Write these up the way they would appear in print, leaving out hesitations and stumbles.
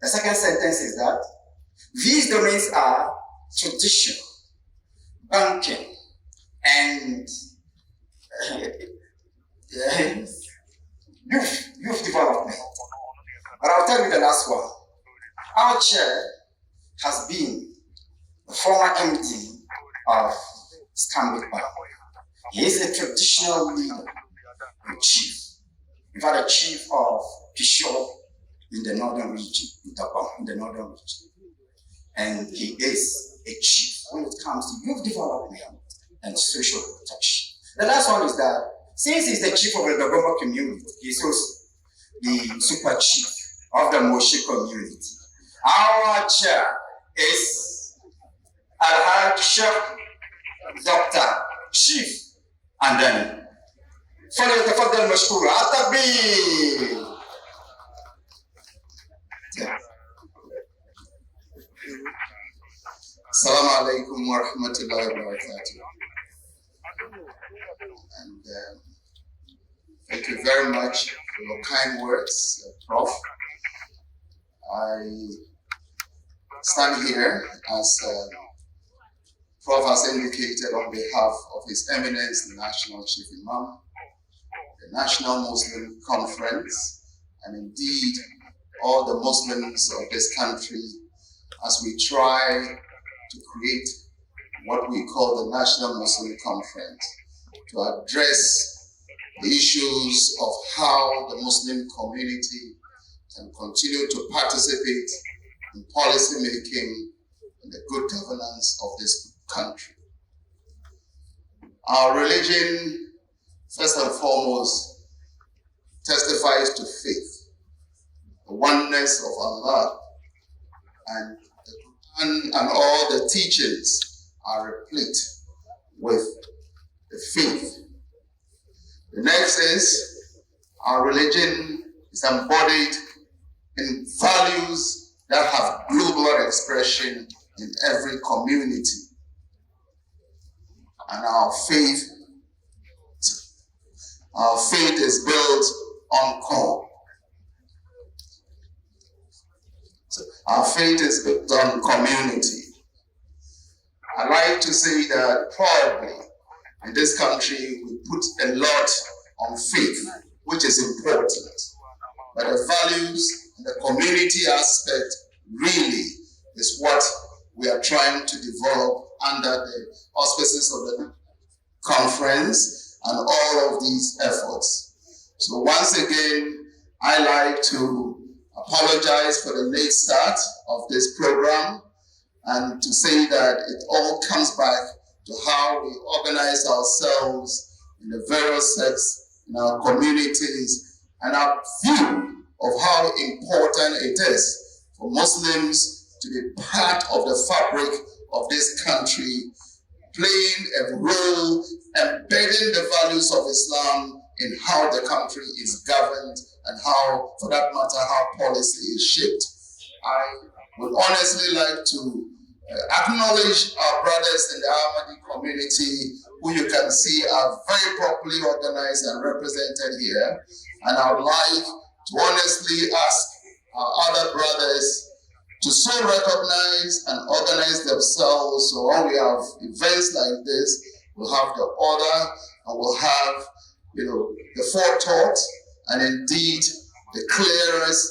The second sentence is that these domains are traditional, banking, and youth development. But I'll tell you the last one. Our chair has been the former MD of Stanbic Bank. He is a traditional leader, a chief. In fact, a chief of Kishore in the northern region, in the northern region. And he is a chief when it comes to youth development and social protection. The last one is that since he's the chief of the Dogoma community, he's also the super chief of the MOSQUE community. Our chair is Alhaj Sheikh Dr. Chief, and then فليتفضل مشكورا التكبير. Assalamu alaikum wa rahmatullahi wa barakatuh. And thank you very much for your kind words, Prof. I stand here as Prof has indicated on behalf of His Eminence, the National Chief Imam, the National Muslim Conference, and indeed all the Muslims of this country as we try to create what we call the National Muslim Conference to address the issues of how the Muslim community can continue to participate in policy making and the good governance of this country. Our religion, first and foremost, testifies to faith, the oneness of Allah, and the Quran and all the teachings are replete with the faith. The next is our religion is embodied in values that have global expression in every community. And our faith is built on core. So our faith is built on community. I like to say that probably in this country we put a lot on faith, which is important. But the values and the community aspect really is what we are trying to develop under the auspices of the conference and all of these efforts. So once again, I like to apologize for the late start of this program and to say that it all comes back to how we organize ourselves in the various sects in our communities and our view of how important it is for Muslims to be part of the fabric of this country, playing a role, embedding the values of Islam in how the country is governed and how, for that matter, how policy is shaped. I would honestly like to acknowledge our brothers in the Ahmadi community, who you can see are very properly organized and represented here. And I would like to honestly ask our other brothers to so recognize and organize themselves, so when we have events like this, we'll have the order and we'll have, the forethought and indeed the clearest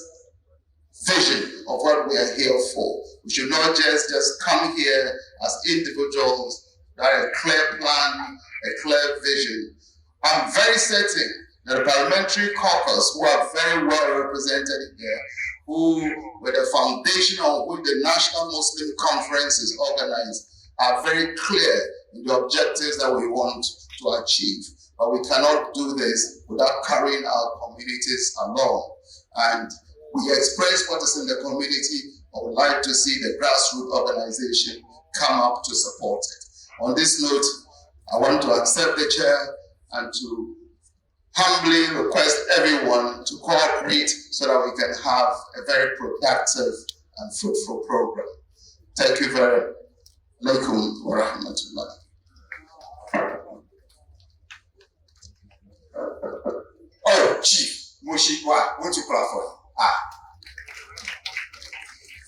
vision of what we are here for. We should not just come here as individuals without a clear plan, a clear vision. I'm very certain that the parliamentary caucus, who are very well represented here, who, with the foundation on which the National Muslim Conference is organized, are very clear in the objectives that we want to achieve. But we cannot do this without carrying our communities along. And we express what is in the community, but would like to see the grassroots organization come up to support it. On this note, I want to accept the chair and to humbly request everyone to cooperate so that we can have a very productive and fruitful program. Thank you very much. Alaikum wa rahmatullah. Oh, Chief Moshikwa, won't you clap for him?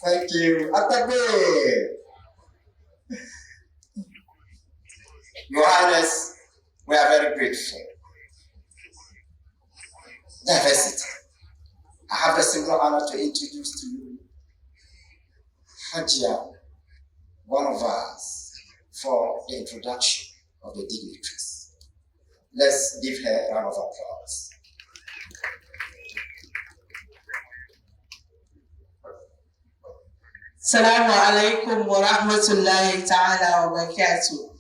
Thank you. Atabe. Your Highness, we are very grateful. Diversity. I have the single honor to introduce to you Hajia, one of us, for the introduction of the dignitaries. Let's give her a round of applause. Assalamu alaikum wa rahmatullahi ta'ala wa barakatuh.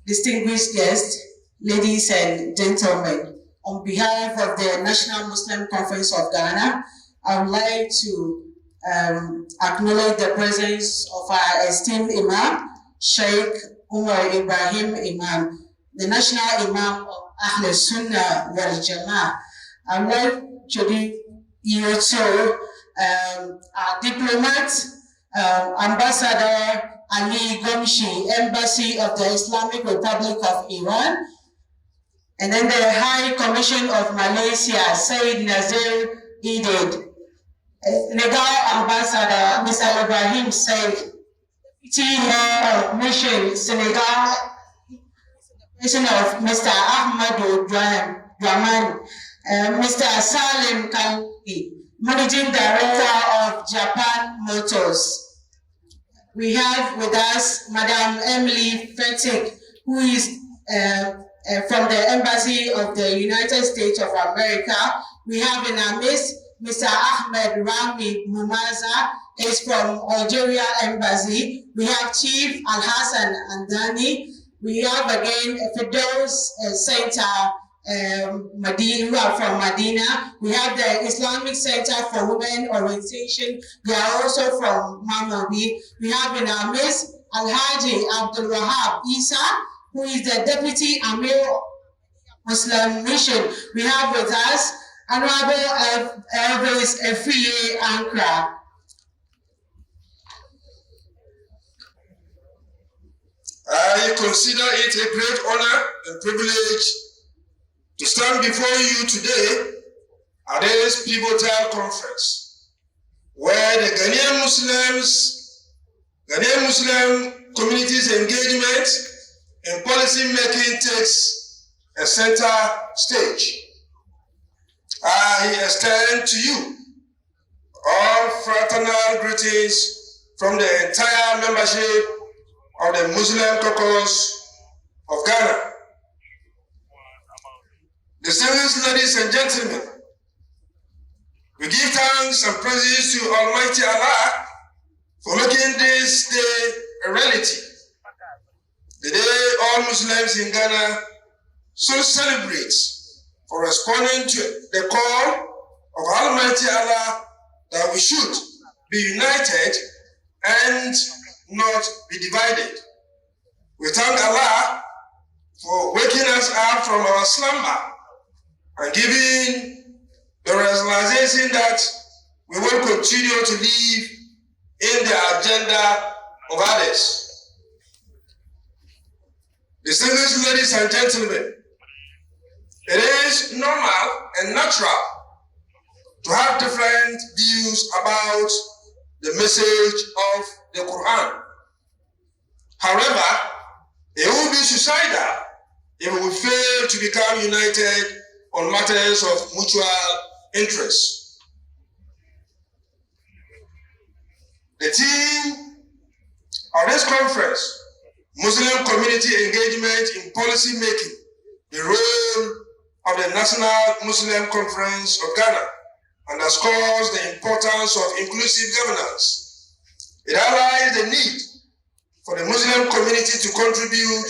Distinguished guests, ladies and gentlemen, on behalf of the National Muslim Conference of Ghana, I would like to acknowledge the presence of our esteemed Imam, Sheikh Umar Ibrahim Imam, the National Imam of Ahl Sunnah wal Jama'ah. I would like to do you also our diplomat, Ambassador Ali Gomshi, Embassy of the Islamic Republic of Iran, and then the High Commission of Malaysia, Said Nazir Idid, Legal Ambassador Mr. Ibrahim Said, Chief of Mission Senegal, Mission of Mr. Ahmadu Draman, Mr. Salim Kanki, Managing Director of Japan Motors. We have with us Madam Emily Fettig, who is from the Embassy of the United States of America. We have in our midst Mr. Ahmed Rami Mumaza, is from Algeria Embassy. We have Chief Al-Hassan Andani. We have again Fidos Center Medina, from Medina. We have the Islamic Center for Women Orientation. They are also from Mamadi. We have in our midst Alhaji Abdul Wahab Isa, who is the Deputy Amir Muslim Mission. We have with us Honorable Elvis Efiye Ankra. I consider it a great honor and privilege to stand before you today at this pivotal conference, where the Ghanaian Muslim community's engagement in policy making takes a center stage. I extend to you all fraternal greetings from the entire membership of the Muslim Caucus of Ghana. Distinguished ladies and gentlemen, we give thanks and praises to Almighty Allah for making this day a reality. The day all Muslims in Ghana should celebrate for responding to the call of Almighty Allah that we should be united and not be divided. We thank Allah for waking us up from our slumber and giving the realization that we will continue to live in the agenda of others. Distinguished ladies and gentlemen, it is normal and natural to have different views about the message of the Quran. However, it will be suicidal if we fail to become united on matters of mutual interest. The theme of this conference, Muslim community engagement in policy making, the role of the National Muslim Conference of Ghana, underscores the importance of inclusive governance. It highlights the need for the Muslim community to contribute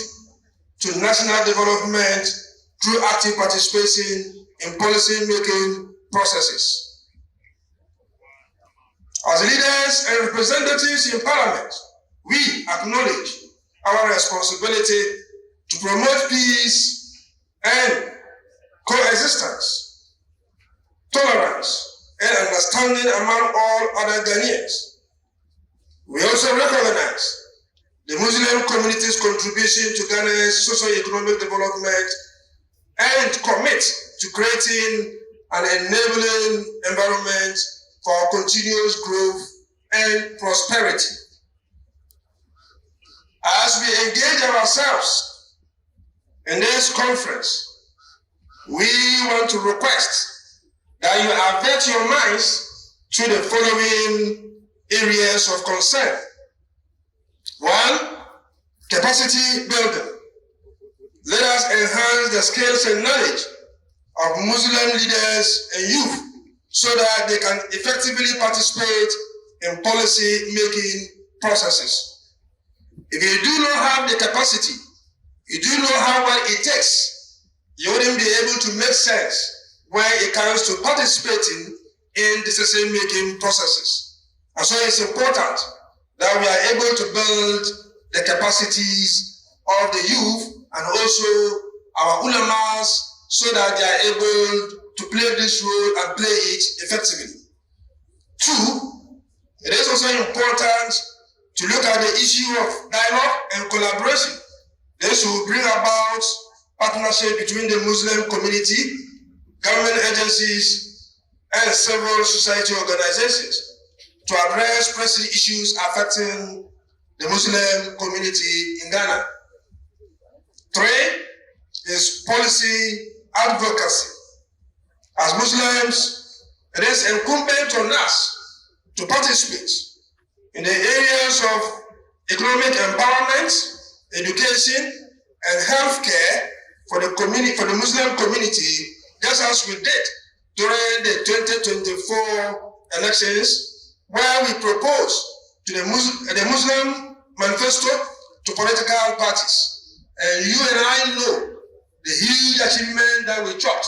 to national development through active participation in policy-making processes. As leaders and representatives in Parliament, we acknowledge our responsibility to promote peace and coexistence, tolerance, and understanding among all other Ghanaians. We also recognize the Muslim community's contribution to Ghana's socio-economic development and commit to creating an enabling environment for our continuous growth and prosperity. As we engage ourselves in this conference, we want to request that you avert your minds to the following areas of concern. 1. Capacity building. Let us enhance the skills and knowledge of Muslim leaders and youth so that they can effectively participate in policy-making processes. If you do not have the capacity, you do not have what it takes, you wouldn't be able to make sense when it comes to participating in decision-making processes. And so it's important that we are able to build the capacities of the youth and also our ulamas so that they are able to play this role and play it effectively. 2, it is also important to look at the issue of dialogue and collaboration. This will bring about partnership between the Muslim community, government agencies, and civil society organizations to address pressing issues affecting the Muslim community in Ghana. 3 is policy advocacy. As Muslims, it is incumbent on us to participate in the areas of economic empowerment, education, and healthcare for the Muslim community, just as we did during the 2024 elections, where we proposed to the Muslim manifesto to political parties. And you and I know the huge achievement that we chalked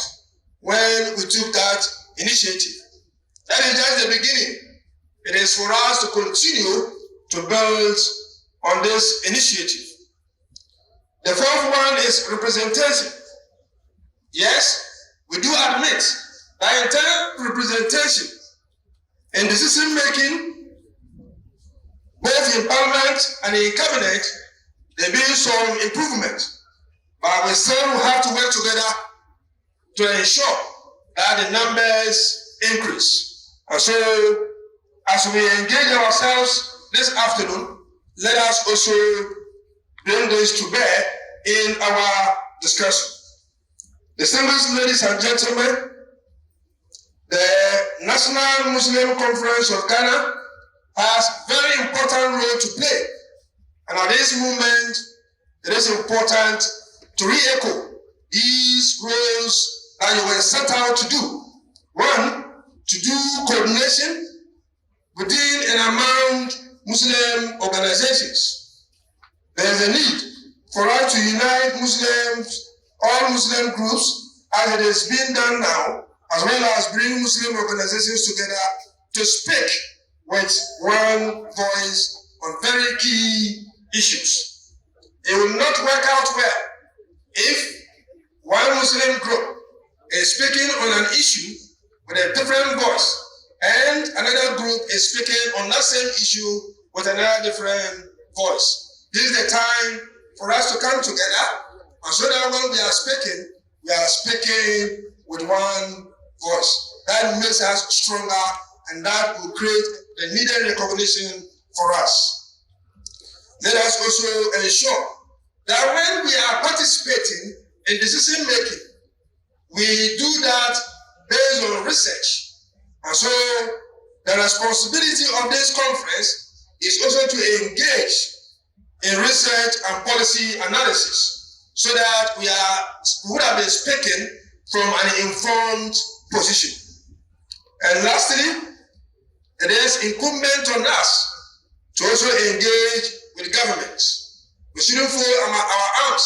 when we took that initiative. That is just the beginning. It is for us to continue to build on this initiative. The 4th one is representation. Yes, we do admit that in terms of representation and decision making, both in Parliament and in Cabinet, there may be some improvement, but we still have to work together to ensure that the numbers increase. And so, as we engage ourselves this afternoon, let us also bring this to bear in our discussion. Distinguished ladies and gentlemen, the National Muslim Conference of Ghana has a very important role to play. And at this moment, it is important to re-echo these roles that you were set out to do. 1, to do coordination within and among Muslim organizations. There is a need for us to unite Muslims, all Muslim groups, as it is being done now, as well as bring Muslim organizations together to speak with one voice on very key issues. It will not work out well if one Muslim group is speaking on an issue with a different voice and another group is speaking on that same issue with another different voice. This is the time for us to come together, and so that when we are speaking with one voice. That makes us stronger, and that will create the needed recognition for us. Let us also ensure that when we are participating in decision making, we do that based on research. And so the responsibility of this conference is also to engage in research and policy analysis so that we would have been speaking from an informed position. And lastly, it is incumbent on us to also engage with government. We shouldn't fold our arms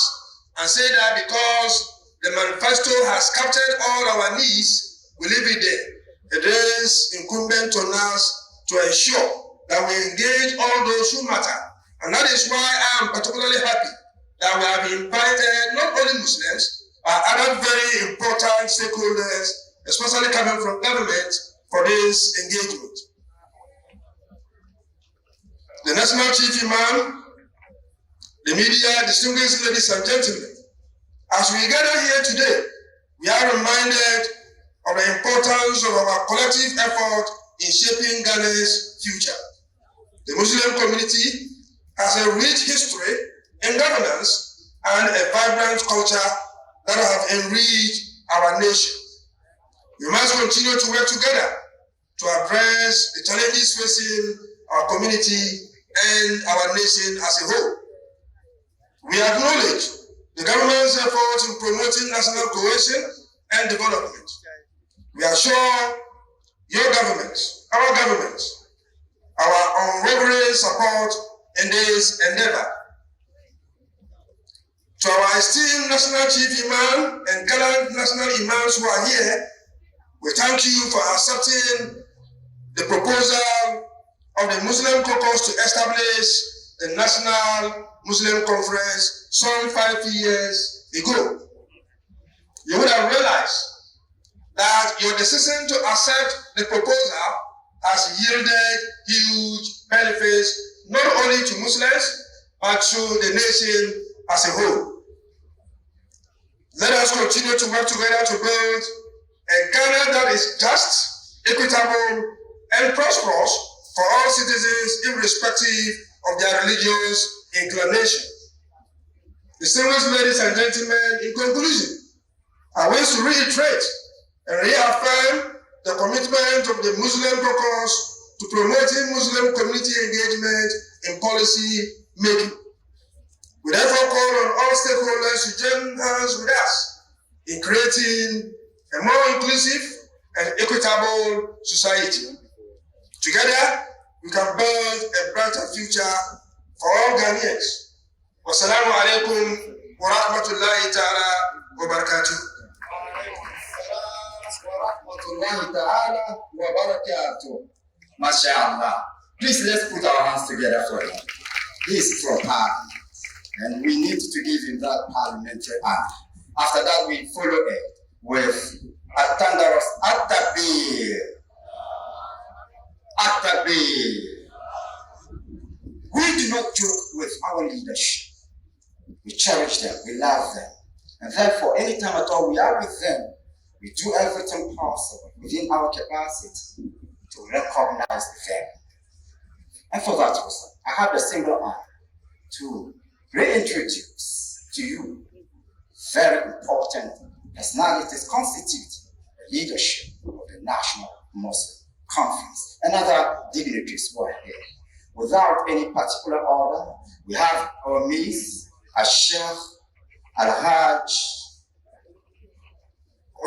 and say that because the manifesto has captured all our needs, we leave it there. It is incumbent on us to ensure that we engage all those who matter. And that is why I am particularly happy that we have invited not only Muslims, but other very important stakeholders, especially coming from government, for this engagement. The National Chief Imam, the media, distinguished ladies and gentlemen, as we gather here today, we are reminded of the importance of our collective effort in shaping Ghana's future. The Muslim community has a rich history in governance and a vibrant culture that have enriched our nation. We must continue to work together to address the challenges facing our community and our nation as a whole. We acknowledge the government's efforts in promoting national cohesion and development. We assure your government, our unwavering support in this endeavor. To our esteemed National Chief Imam and gallant National Imams who are here, we thank you for accepting the proposal of the Muslim caucus to establish the National Muslim Conference some 5 years ago. You would have realized that your decision to accept the proposal has yielded huge benefits not only to Muslims but to the nation as a whole. Let us continue to work together to build a Ghana that is just, equitable, and prosperous for all citizens irrespective of their religious inclination. Distinguished ladies and gentlemen, in conclusion, I wish to reiterate and reaffirm the commitment of the Muslim caucus to promoting Muslim community engagement in policy making. We therefore call on all stakeholders to join hands with us in creating a more inclusive and equitable society. Together, we can build a brighter future for all Ghanaians. Wassalamu alaikum wa rahmatullahi ta'ala wa barakatuh. MashaAllah. Please let's put our hands together for him. He is from Parliament, and we need to give him that parliamentary honor. After that, we follow it with a thunderous at-takbir. At-takbir. We do not joke with our leadership. We cherish them, we love them. And therefore, anytime at all we are with them, we do everything possible within our capacity to recognize them. And for that reason, I have the single honor to reintroduce to you very important personalities constitute the leadership of the National Muslim Conference and other dignitaries who are here. Without any particular order, we have our Miss Sheikh Al-Hajj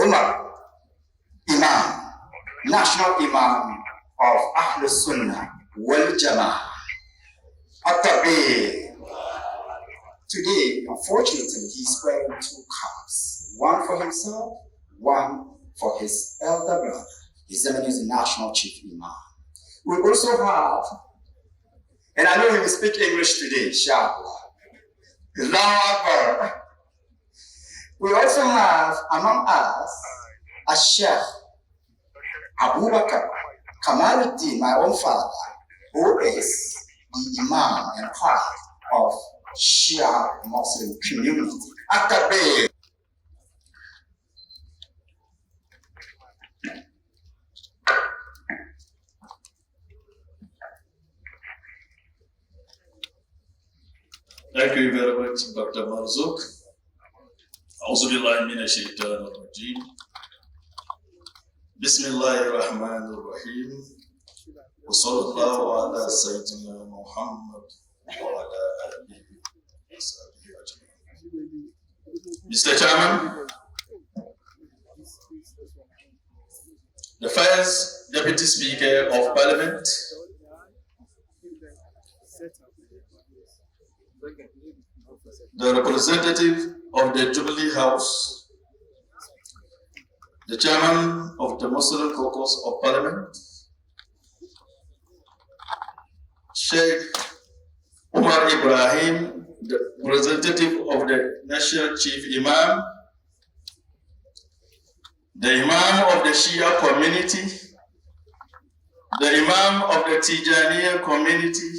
Umar Imam, National Imam of Ahlul Sunnah wal Jama'ah. At-Takbir. Today, unfortunately, he's wearing 2 caps, one for himself, one for his elder brother. His name is the National Chief Imam. We also have, and I know he will speak English today, inshallah. Allahu Akbar. We also have among us a Sheikh Abu Bakr Kamaluddin, my own father, who is the Imam and part of Shia Muslim community. At-Takbir. Thank you very much, Dr. Marzouk. Auzubillahi minash shaitanir rajim. Bismillahir rahmanir rahim. Wa sallallahu ala sayyidina Muhammad wa ala alihi wa sahbihi ajma'in. Mr. Chairman, the first Deputy Speaker of Parliament, the representative of the Jubilee House, the chairman of the Muslim Caucus of Parliament, Sheikh Umar Ibrahim, the representative of the National Chief Imam, the Imam of the Shia community, the Imam of the Tijaniya community,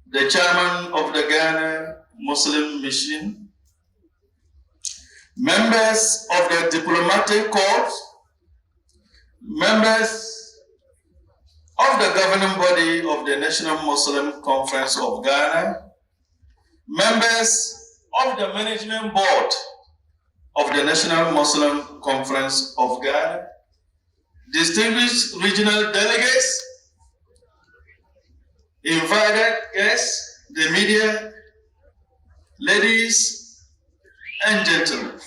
the chairman of the Ghana Muslim Mission, members of the diplomatic corps, members of the governing body of the National Muslim Conference of Ghana, members of the management board of the National Muslim Conference of Ghana, distinguished regional delegates, invited guests, the media, ladies and gentlemen.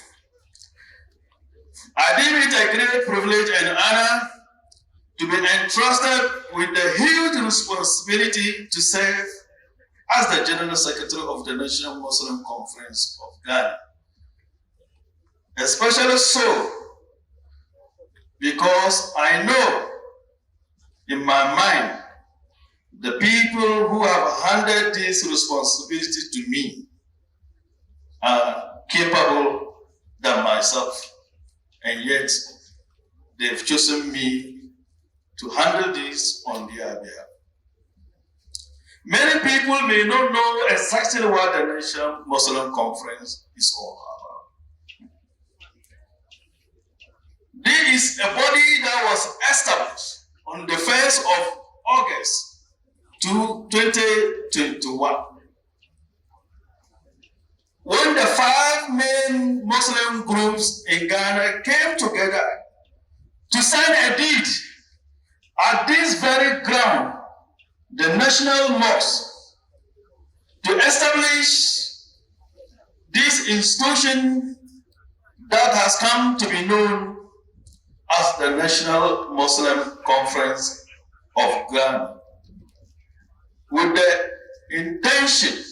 I deem it a great privilege and honor to be entrusted with the huge responsibility to serve as the General Secretary of the National Muslim Conference of Ghana. Especially so because I know in my mind the people who have handed this responsibility to me are capable than myself, and yet they've chosen me to handle this on their behalf. Many people may not know exactly what the National Muslim Conference is all about. This is a body that was established on the 1st of August 2021. When the 5 main Muslim groups in Ghana came together to sign a deed at this very ground, the National Mosque, to establish this institution that has come to be known as the National Muslim Conference of Ghana, with the intention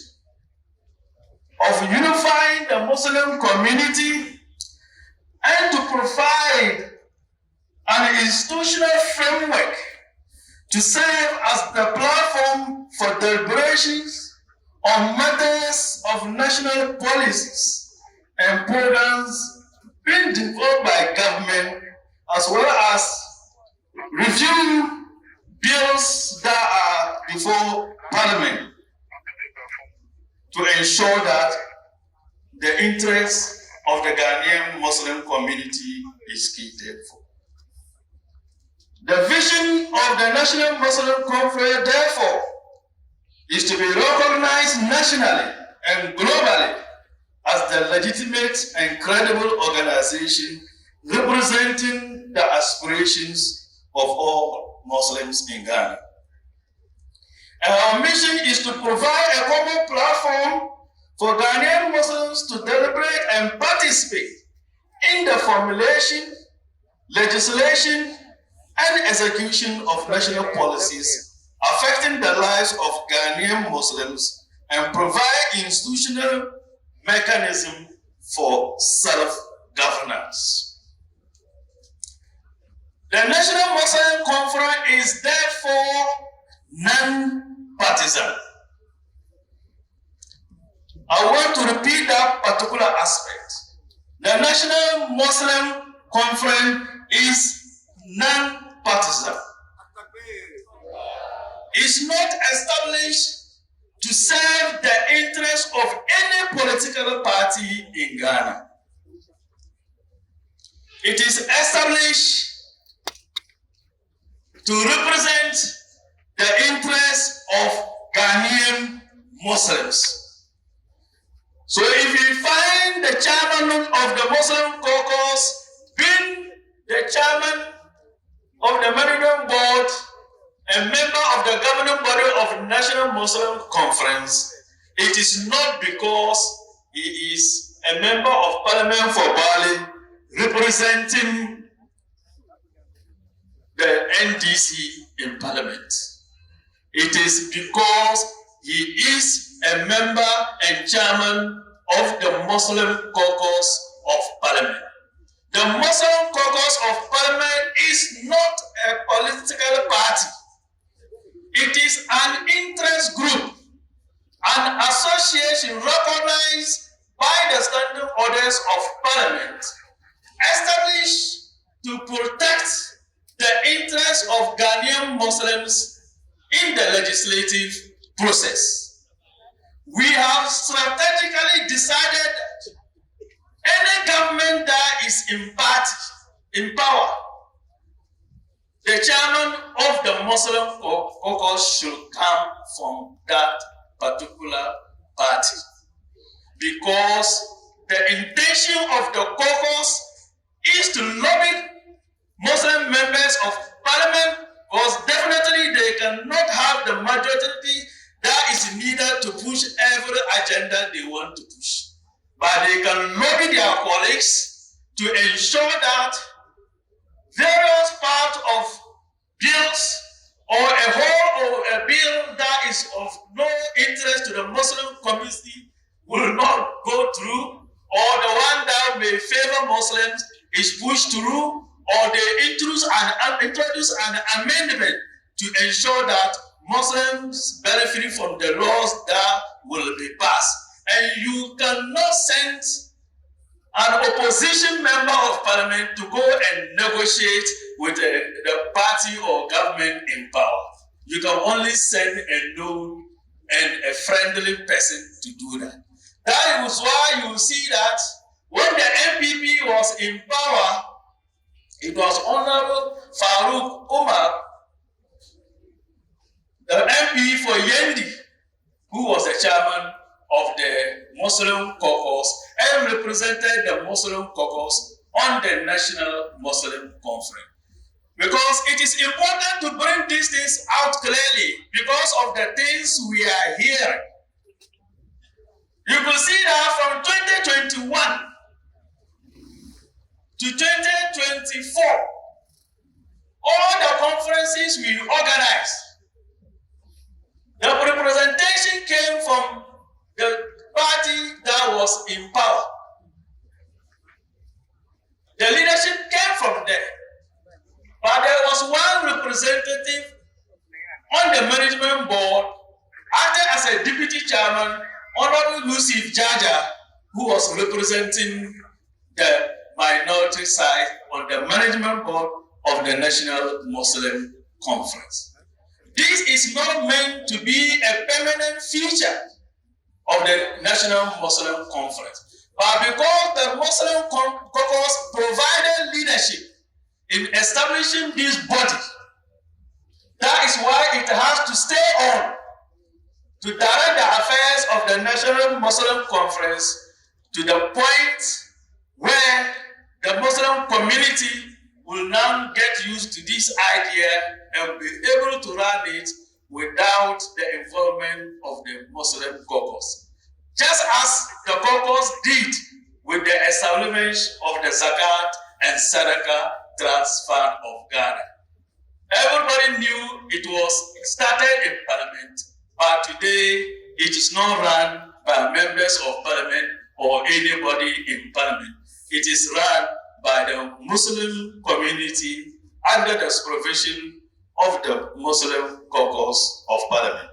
of unifying the Muslim community and to provide an institutional framework to serve as the platform for deliberations on matters of national policies and programs being developed by government, as well as review bills that are before Parliament to ensure that the interests of the Ghanaian Muslim community is catered for. The vision of the National Muslim Conference, therefore, is to be recognized nationally and globally as the legitimate and credible organization representing the aspirations of all Muslims in Ghana. And our mission is to provide a common platform for Ghanaian Muslims to deliberate and participate in the formulation, legislation, and execution of national policies affecting the lives of Ghanaian Muslims and provide institutional mechanism for self-governance. The National Muslim Conference is therefore non-partisan. I want to repeat that particular aspect. The National Muslim Conference is non-partisan. It's not established to serve the interests of any political party in Ghana. It is established to represent the interests of Ghanaian Muslims. So if you find the chairman of the Muslim caucus being the chairman of the management board, a member of the governing body of the National Muslim Conference, it is not because he is a member of Parliament for Bali representing the NDC in Parliament. It is because he is a member and chairman of the Muslim caucus of Parliament. The Muslim caucus of Parliament is not a political party. It is an interest group, an association recognized by the standing orders of Parliament, established to protect the interests of Ghanaian Muslims in the legislative process. We have strategically decided that any government that is in power, the chairman of the the Muslim caucus should come from that particular party, because the intention of the caucus is to lobby Muslim members of parliament, because definitely they cannot have the majority that is needed to push every agenda they want to push. But they can lobby their colleagues to ensure that various parts of bills or a whole or a bill that is of no interest to the Muslim community will not go through, or the one that may favor Muslims is pushed through, or they introduce an amendment to ensure that Muslims benefit from the laws that will be passed. And you cannot send an opposition member of parliament to go and negotiate with the party or government in power. You can only send a known and a friendly person to do that. That is why you see that when the MPP was in power, it was Honorable Farouk Umar, the MP for Yendi, who was the chairman of the Muslim caucus and represented the Muslim caucus on the National Muslim Conference. Because it is important to bring these things out clearly because of the things we are hearing. You will see that from 2021 to 2024, all the conferences we organized, the representation came from the party that was in power. The leadership came from there. But there was one representative on the management board, acting as a deputy chairman, Honorable Yusuf Jaja, who was representing the minority side on the management board of the National Muslim Conference. This is not meant to be a permanent feature of the National Muslim Conference. But because the Muslim caucus provided leadership in establishing this body, that is why it has to stay on to direct the affairs of the National Muslim Conference to the point where the Muslim community will now get used to this idea and be able to run it without the involvement of the Muslim caucus. Just as the caucus did with the establishment of the Zakat and Sadaqah Trust Fund of Ghana. Everybody knew it was started in Parliament, but today it is not run by members of Parliament or anybody in Parliament. It is run by the Muslim community under the supervision of the Muslim caucus of Parliament.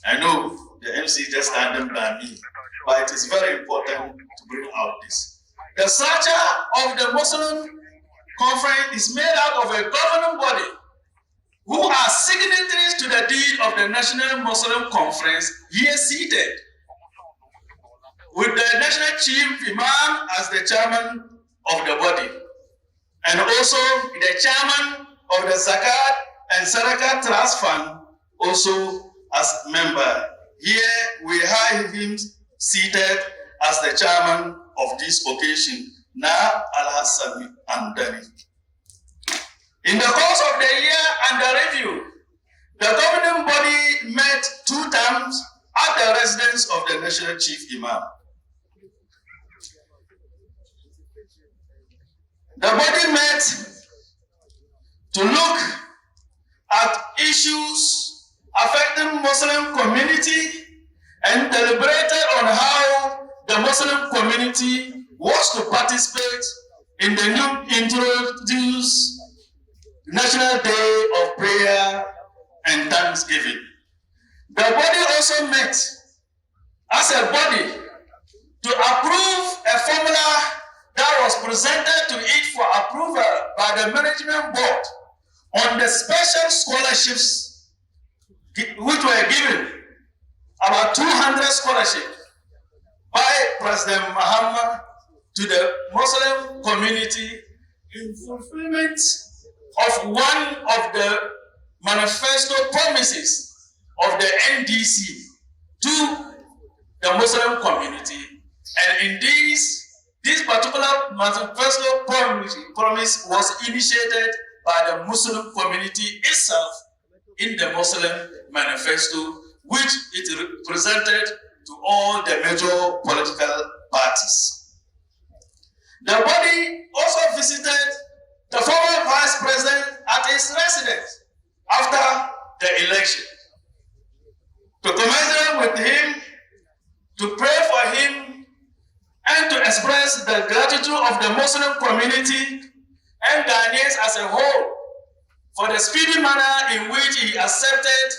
I know the MC just standing by me, but it is very important to bring out this. The structure of the Muslim conference is made out of a governing body who are signatories to the deed of the National Muslim Conference here seated, with the National Chief Imam as the chairman of the body, and also the chairman of the Zakat and Sadaqah Trust Fund also as member. Here we have him seated as the chairman of this occasion, Na Al-Hassan Andari. In the course of the year under review, the governing body met 2 times at the residence of the National Chief Imam. The body met to look at issues affecting Muslim community and deliberated on how the Muslim community was to participate in the new introduced National Day of Prayer and Thanksgiving. The body also met as a body to approve a formula that was presented to it for approval by the management board on the special scholarships which were given, about 200 scholarships by President Muhammad to the Muslim community in fulfillment of one of the manifesto promises of the NDC to the Muslim community. And in this particular manifesto promise was initiated by the Muslim community itself in the Muslim manifesto, which it presented to all the major political parties. The body also visited the former vice president at his residence after the election to commiserate with him, to pray for him, and to express the gratitude of the Muslim community and Ghanaians as a whole for the speedy manner in which he accepted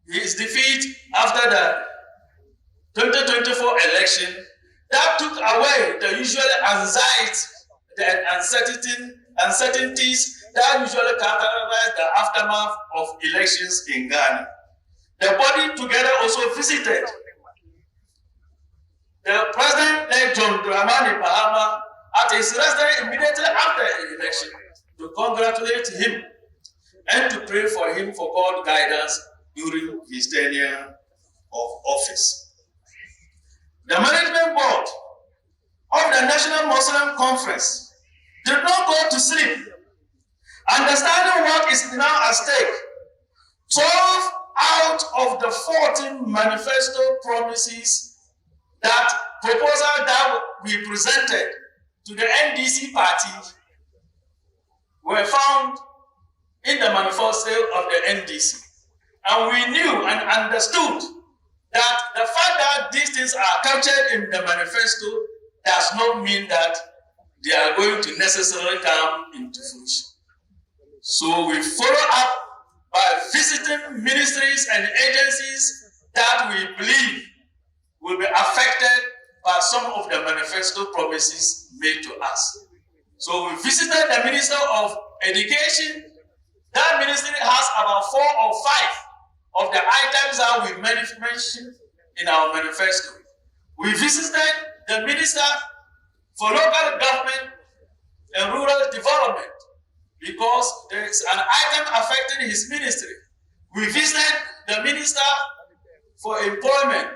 his defeat after the 2024 election that took away the usual anxiety and uncertainties that usually characterize the aftermath of elections in Ghana. The body together also visited the President-elect John Dramani Mahama at his residence immediately after the election to congratulate him and to pray for him for God's guidance during his tenure of office. The management board of the National Muslim Conference did not go to sleep, understanding what is now at stake. 12 out of the 14 manifesto promises proposal that we presented to the NDC party were found in the manifesto of the NDC. And we knew and understood that the fact that these things are captured in the manifesto does not mean that they are going to necessarily come into fruition. So we follow up by visiting ministries and agencies that we believe will be affected by some of the manifesto promises made to us. So we visited the Minister of Education. That ministry has about 4 or 5 of the items that we mentioned in our manifesto. We visited the Minister for Local Government and Rural Development because there is an item affecting his ministry. We visited the Minister for Employment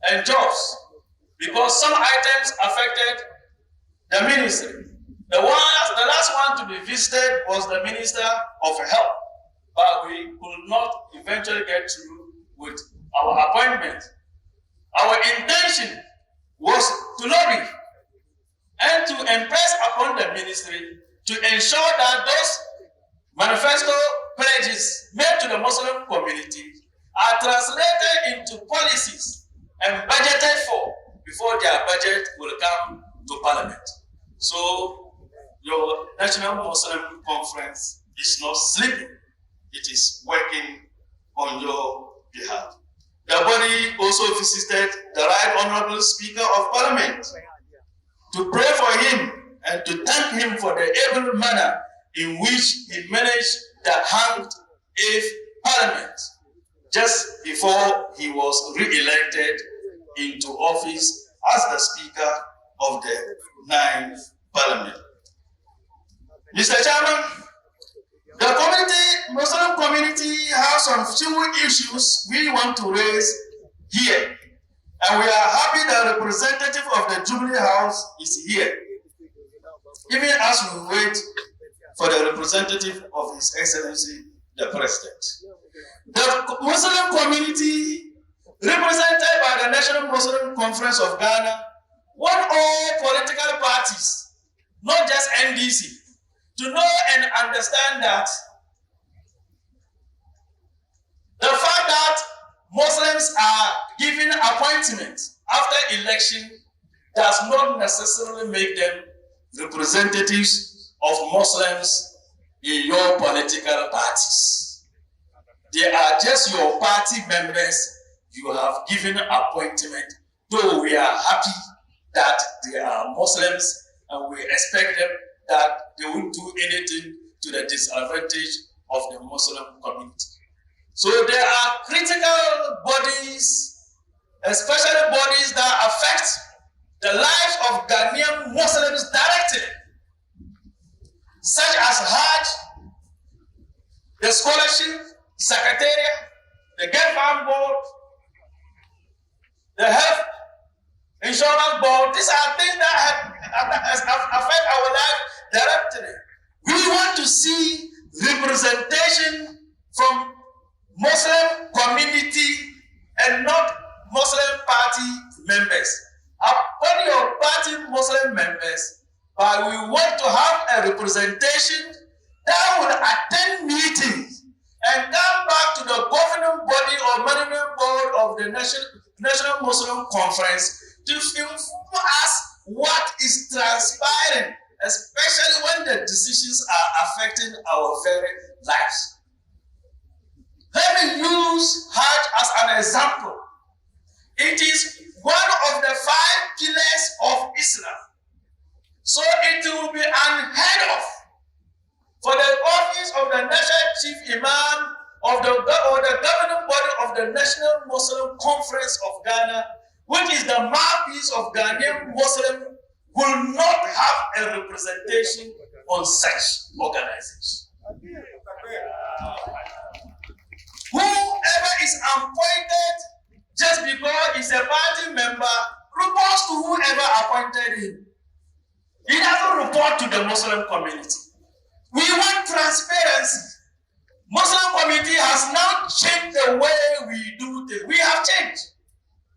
and Jobs because some items affected the ministry. The last one to be visited was the Minister of Health, but we could not eventually get through with our appointment. Our intention was to lobby and to impress upon the ministry to ensure that those manifesto pledges made to the Muslim community are translated into policies and budgeted for before their budget will come to Parliament. So your National Muslim Conference is not sleeping. It is working on your behalf. The body also visited the Right Honorable Speaker of Parliament to pray for him and to thank him for the able manner in which he managed the hanged-eighth Parliament just before he was re-elected into office as the Speaker of the 9th Parliament. Mr. Chairman, the Muslim community has some few issues we want to raise here. And we are happy that the representative of the Jubilee House is here, even as we wait for the representative of His Excellency, the President. The Muslim community, represented by the National Muslim Conference of Ghana, want all political parties, not just NDC, to know and understand that the fact that Muslims are given appointments after election does not necessarily make them representatives of Muslims in your political parties. They are just your party members you have given appointment, though we are happy that they are Muslims and we expect them that they won't do anything to the disadvantage of the Muslim community. So there are critical bodies, especially bodies that affect the lives of Ghanaian Muslims directly. such as Hajj, the scholarship, secretariat, the Get Farm Board, the Health Insurance Board. These are things that affect our life directly. We want to see representation from Muslim community and not Muslim party members. Upon your party Muslim members, but we want to have a representation that will attend meetings and come back to the governing body or management board of the National Muslim Conference to inform us what is transpiring, especially when the decisions are affecting our very lives. Let me use Hajj as an example. It is one of the 5 pillars of Islam. So it will be unheard of for the office of the National Chief Imam of the governing body of the National Muslim Conference of Ghana, which is the mouthpiece of Ghanaian Muslim, will not have a representation on such organization. Whoever is appointed just because he's a party member reports to whoever appointed him. He doesn't report to the Muslim community. We want transparency. Muslim community has now changed the way we do things. We have changed.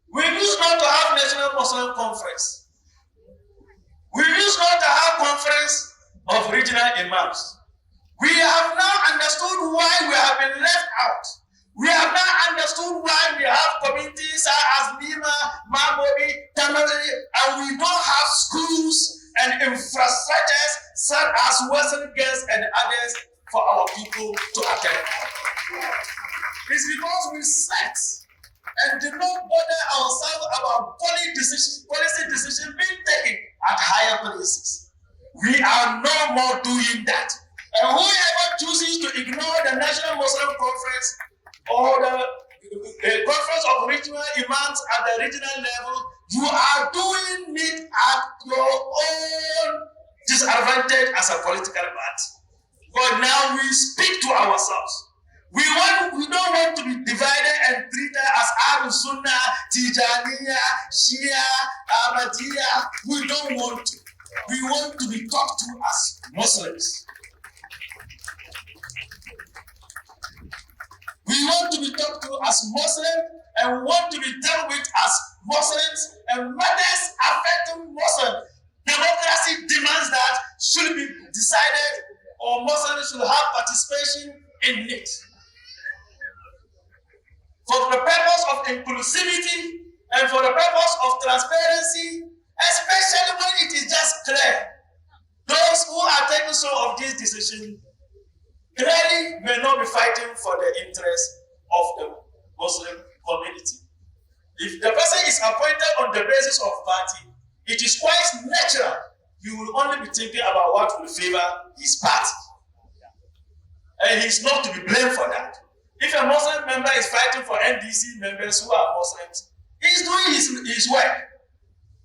We used not to have National Muslim Conference. We used not to have conference of regional imams. We have now understood why we have been left out. We have now understood why we have communities such as Lima, Magobi, Tamale, and we don't have schools and infrastructures such as Western Girls and others for our people to attend. It's because we slept and did not bother ourselves about policy decisions being taken at higher places. We are no more doing that. And whoever chooses to ignore the National Muslim Conference or the Conference of Regional Imams at the regional level, you are doing it at your own disadvantage as a political party. But now we speak to ourselves. We don't want to be divided and treated as Ahlul Sunnah, Tijaniya, Shia, Ahmadiyya. We don't want to. We want to be talked to as Muslims. We want to be talked to as Muslims and want to be dealt with as Muslims, and matters affecting Muslims. Democracy demands that should be decided or Muslims should have participation in it. For the purpose of inclusivity and for the purpose of transparency, especially when it is just clear, those who are taking some of these decisions clearly may not be fighting for the interest of the Muslim community. If the person is appointed on the basis of party, it is quite natural you will only be thinking about what will favor his party. And he's not to be blamed for that. If a Muslim member is fighting for NDC members who are Muslims, he's doing his work.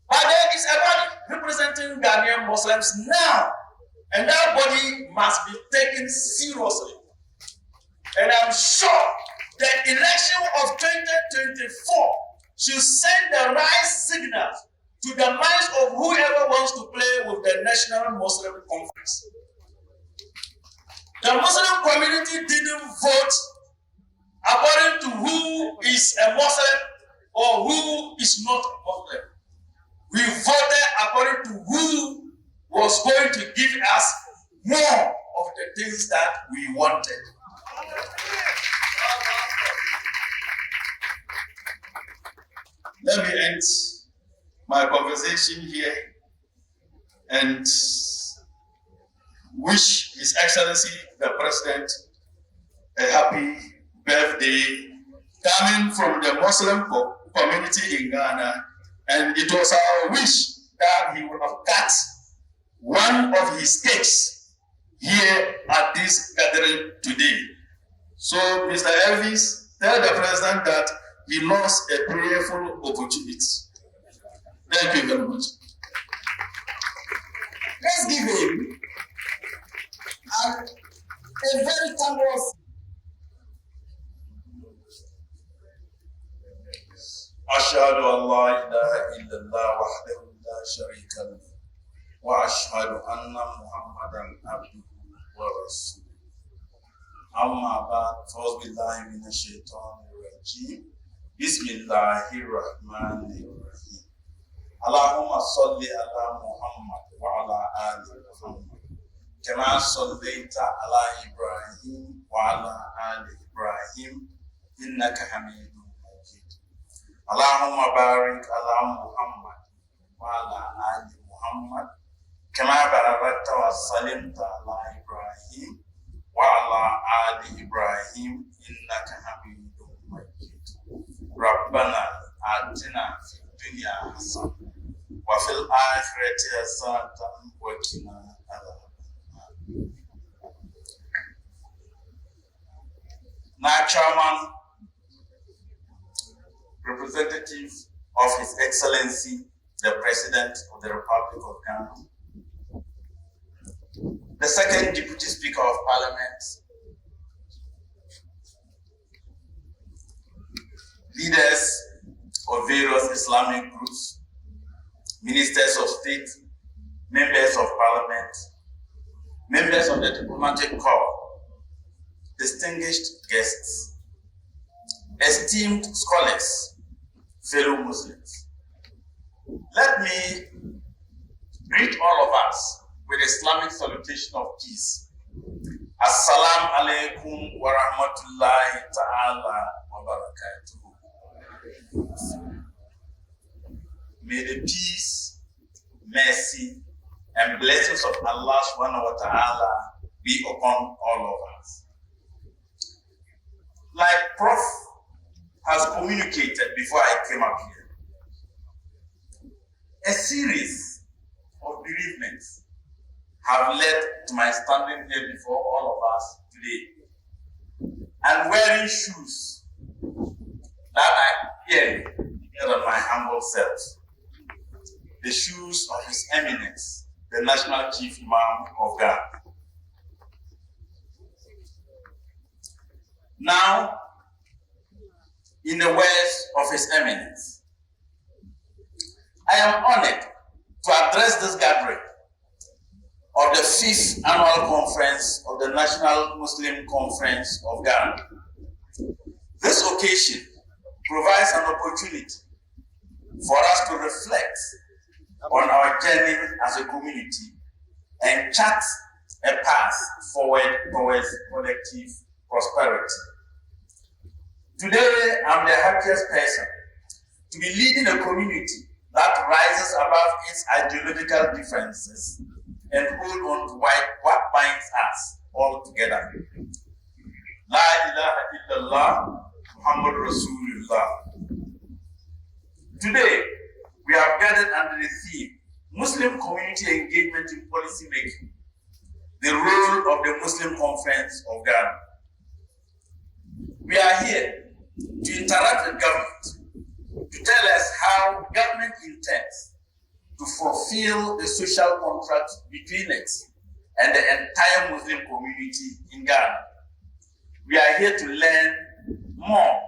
But there is a body representing Ghanaian Muslims now, and that body must be taken seriously. And I'm sure the election of 2024 should send the right signal to the minds of whoever wants to play with the National Muslim Conference. The Muslim community didn't vote according to who is a Muslim or who is not a Muslim. We voted according to who was going to give us more of the things that we wanted. Let me end my conversation here and wish His Excellency the President a happy birthday, coming from the Muslim community in Ghana. And it was our wish that he would have cut one of his cakes here at this gathering today. So, Mr. Elvis, tell the President that he lost a prayerful opportunity. Thank you very much. Let's give him and a very thunderous. أشهد أن لا إله إلا الله وحده لا شريك له وأشهد أن محمدا عبده ورسوله أما بعد فأعوذ بالله من الشيطان الرجيم بسم الله الرحمن الرحيم اللهم صل على محمد وعلى آل محمد كما صليت على إبراهيم وعلى آل إبراهيم إنك حميد مجيد اللهم بارك على محمد وعلى آل محمد كما باركت وسلمت على إبراهيم وعلى آل إبراهيم إنك حميد مجيد ربنا آتنا في الدنيا حسنة وفي الآخرة حسنة وقنا عذاب النار. Now, Chairman, representative of His Excellency, the President of the Republic of Ghana, the second Deputy Speaker of Parliament, leaders of various Islamic groups, ministers of state, members of parliament, members of the diplomatic corps, distinguished guests, esteemed scholars, fellow Muslims. Let me greet all of us with Islamic salutation of peace. Assalamu alaikum wa rahmatullahi ta'ala wa barakatuh. May the peace, mercy, and blessings of Allah subhanahu wa ta'ala be upon all of us. Like Prof has communicated before I came up here, a series of bereavements have led to my standing here before all of us today and wearing shoes that I carry here on my humble self, the shoes of His Eminence, the National Chief Imam of Ghana. Now, in the words of His Eminence, I am honored to address this gathering of the 5th Annual Conference of the National Muslim Conference of Ghana. This occasion provides an opportunity for us to reflect on our journey as a community and chart a path forward towards collective prosperity. Today, I'm the happiest person to be leading a community that rises above its ideological differences and hold on to what binds us all together. La ilaha illallah, Muhammad Rasulullah. Today, we have gathered under the theme, Muslim Community Engagement in Policy Making, the role of the Muslim Conference of Ghana. We are here to interact with government, to tell us how government intends to fulfill the social contract between it and the entire Muslim community in Ghana. We are here to learn more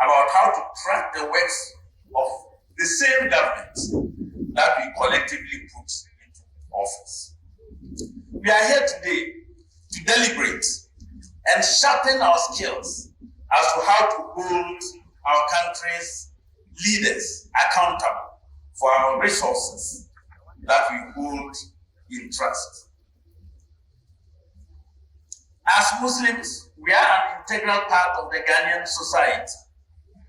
about how to track the works of the same government that we collectively put into office. We are here today to deliberate and sharpen our skills as to how to hold our country's leaders accountable for our resources that we hold in trust. As Muslims, we are an integral part of the Ghanaian society,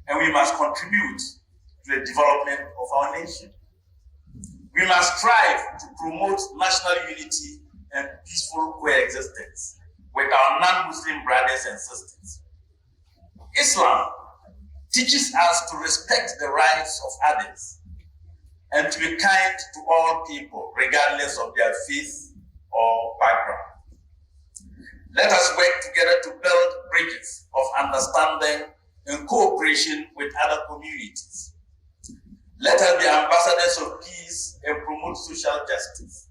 and we must contribute to the development of our nation. We must strive to promote national unity and peaceful coexistence with our non-Muslim brothers and sisters. Islam teaches us to respect the rights of others and to be kind to all people, regardless of their faith or background. Let us work together to build bridges of understanding and cooperation with other communities. Let us be ambassadors of peace and promote social justice.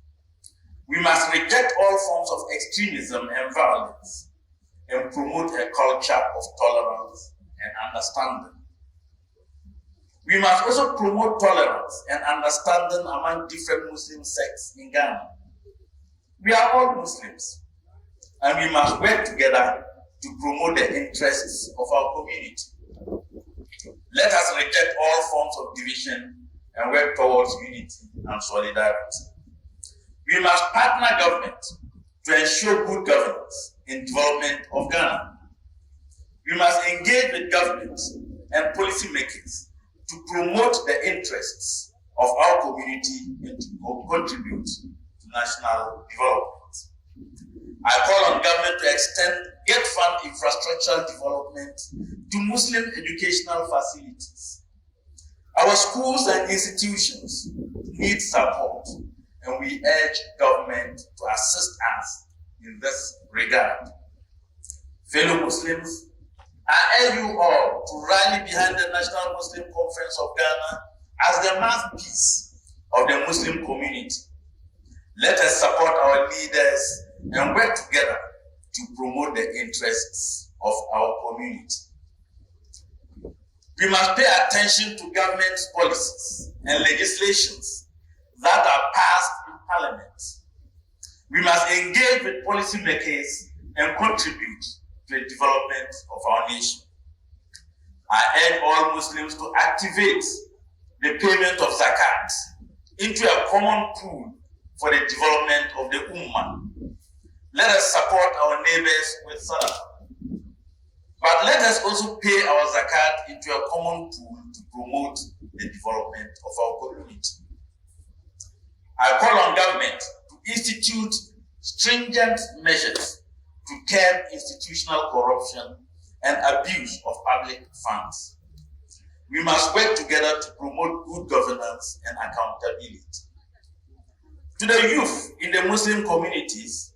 We must reject all forms of extremism and violence and promote a culture of tolerance and understanding. We must also promote tolerance and understanding among different Muslim sects in Ghana. We are all Muslims, and we must work together to promote the interests of our community. Let us reject all forms of division and work towards unity and solidarity. We must partner government to ensure good governance in development of Ghana. We must engage with governments and policymakers to promote the interests of our community and to contribute to national development. I call on government to fund infrastructural development to Muslim educational facilities. Our schools and institutions need support, and we urge government to assist us in this regard. Fellow Muslims, I urge you all to rally behind the National Muslim Conference of Ghana as the mouthpiece of the Muslim community. Let us support our leaders and work together to promote the interests of our community. We must pay attention to government policies and legislations that are passed in Parliament. We must engage with policymakers and contribute to the development of our nation. I urge all Muslims to activate the payment of zakat into a common pool for the development of the Ummah. Let us support our neighbors with sadaqah. But let us also pay our zakat into a common pool to promote the development of our community. I call on government to institute stringent measures to curb institutional corruption and abuse of public funds. We must work together to promote good governance and accountability. To the youth in the Muslim communities,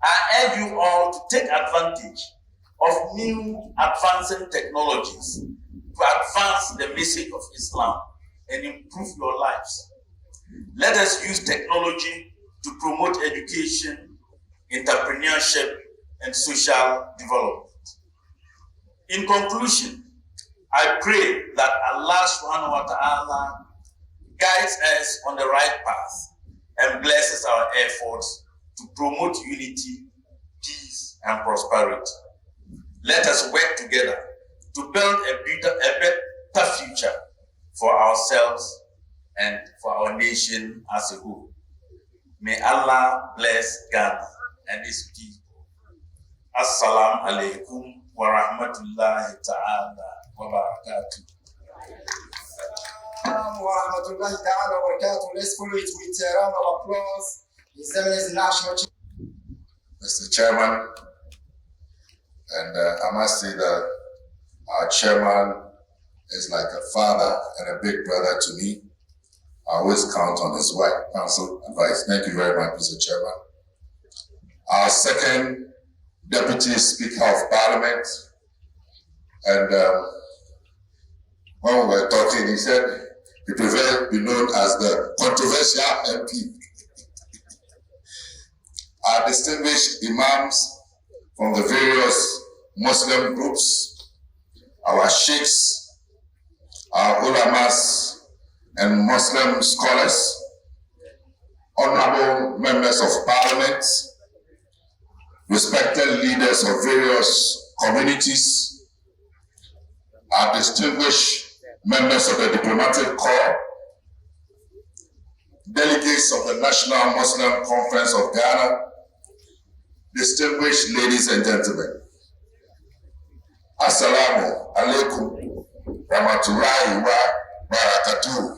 I urge you all to take advantage of new advancing technologies to advance the message of Islam and improve your lives. Let us use technology to promote education, entrepreneurship, and social development. In conclusion, I pray that Allah subhanahu wa ta'ala guides us on the right path and blesses our efforts to promote unity, peace, and prosperity. Let us work together to build a better future for ourselves and for our nation as a whole. May Allah bless Ghana and its people. Assalamu alaikum wa rahmatullahi ta'ala wa barakatuh. Let's follow it with a round of applause. His Eminence National Chief. Mr. Chairman, and I must say that our chairman is like a father and a big brother to me. I always count on his wise counsel advice. Thank you very much, Mr. Chairman. Our second Deputy Speaker of Parliament, and when we were talking, he said he preferred to be known as the controversial MP. Our distinguished imams from the various Muslim groups, our sheikhs, our ulamas, and Muslim scholars, honorable members of parliament, respected leaders of various communities, our distinguished members of the diplomatic corps, delegates of the National Muslim Conference of Ghana, distinguished ladies and gentlemen. Assalamu alaikum rahmatullahi wa barakatuh.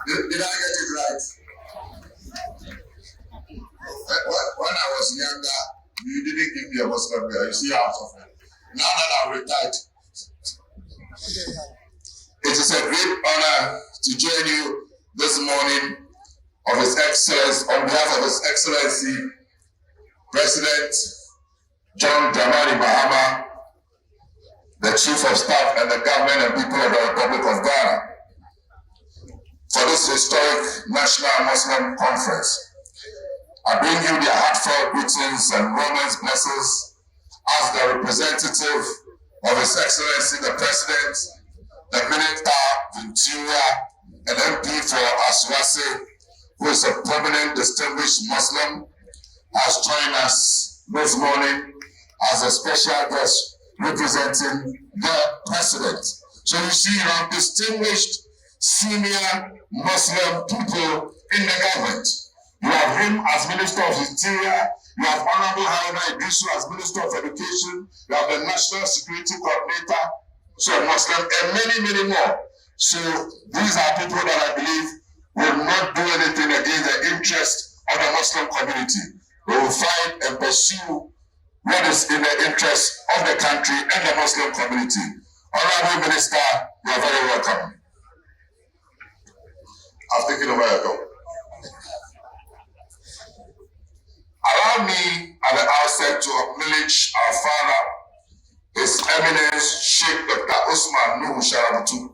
Did I get it right? When I was younger, you didn't give me a Muslim girl. You see how I'm suffering. Now that I'm retired, it is a great honor to join you this morning on behalf of His Excellency President John Dramani Mahama, the Chief of Staff and the government and people of the Republic of Ghana, for this historic National Muslim Conference. I bring you their heartfelt greetings and warmest blessings as the representative of His Excellency the President, the Minister of Interior, and MP for Aswase, who is a prominent, distinguished Muslim, has joined us this morning as a special guest representing the President. So you see, you have distinguished senior Muslim people in the government. You have him as Minister of Interior, you have Honorable Haruna Idrisu as Minister of Education, you have the National Security Coordinator, so Muslim, and many, many more. So these are people that I believe will not do anything against the interest of the Muslim community. They will fight and pursue what is in the interest of the country and the Muslim community. Honorable Minister, you are very welcome. I've taken over your job. Allow me at the outset to acknowledge our father, His Eminence Sheikh Dr. Usman Nuhu Sharabutu,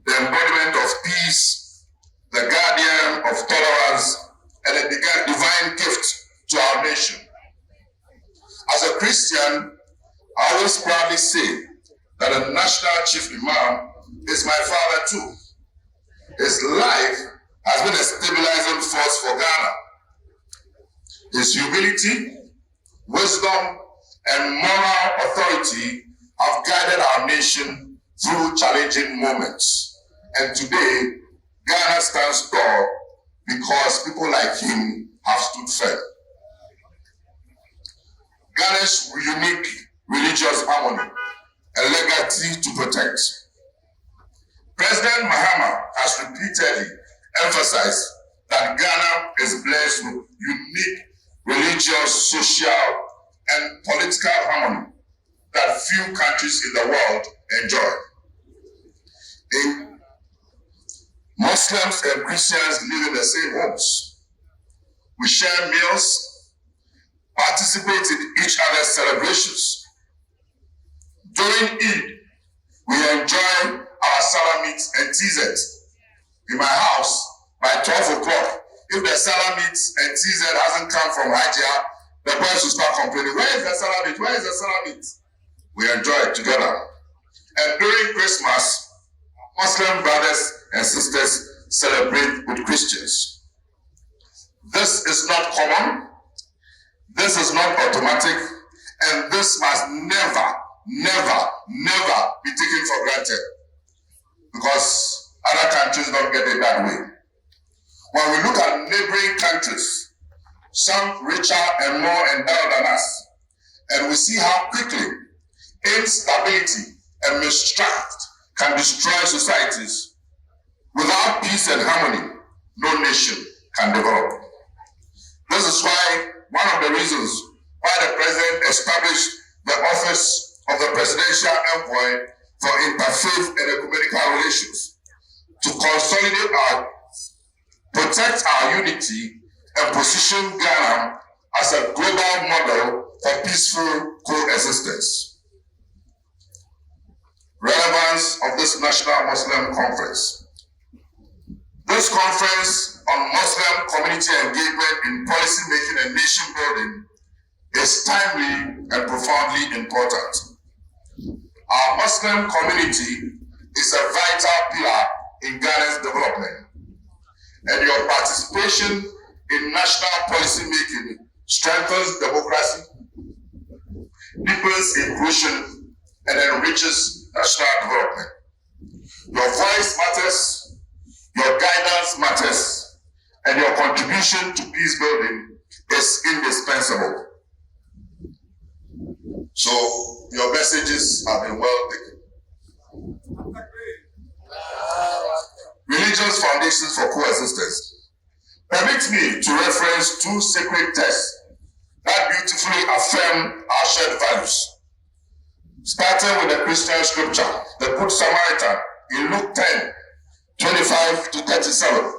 the embodiment of peace, the guardian of tolerance, and a divine gift to our nation. As a Christian, I always proudly say that the National Chief Imam is my father too. His life has been a stabilizing force for Ghana. His humility, wisdom, and moral authority have guided our nation through challenging moments. And today, Ghana stands tall because people like him have stood firm. Ghana's unique religious harmony, a legacy to protect. President Mahama has repeatedly emphasized that Ghana is blessed with unique religious, social, and political harmony that few countries in the world enjoy. Muslims and Christians live in the same homes. We share meals, participate in each other's celebrations. During Eid, we enjoy our salah meats and teasers. In my house, by 12 o'clock, if the salah meats and teaser hasn't come from Hajia, the boys will start complaining, where is the salah meat? Where is the salah meat? We enjoy it together. And during Christmas, Muslim brothers and sisters celebrate with Christians. This is not common, this is not automatic, and this must never, never, never be taken for granted, because other countries don't get it that way. When we look at neighboring countries, some richer and more endowed than us, and we see how quickly instability and mistrust can destroy societies, without peace and harmony, no nation can develop. This is why one of the reasons why the President established the office of the Presidential Envoy for Interfaith and Ecumenical Relations to consolidate protect our unity and position Ghana as a global model for peaceful coexistence. Relevance of this National Muslim Conference. This conference on Muslim community engagement in policy making and nation building is timely and profoundly important. Our Muslim community is a vital pillar in Ghana's development, and your participation in national policy making strengthens democracy, deepens inclusion, and enriches national development. Your voice matters, your guidance matters, and your contribution to peace building is indispensable. So your messages have been well taken. Religious foundations for coexistence. Permit me to reference two sacred texts that beautifully affirm our shared values. Starting with the Christian scripture, the Good Samaritan in Luke 10, 25 to 37.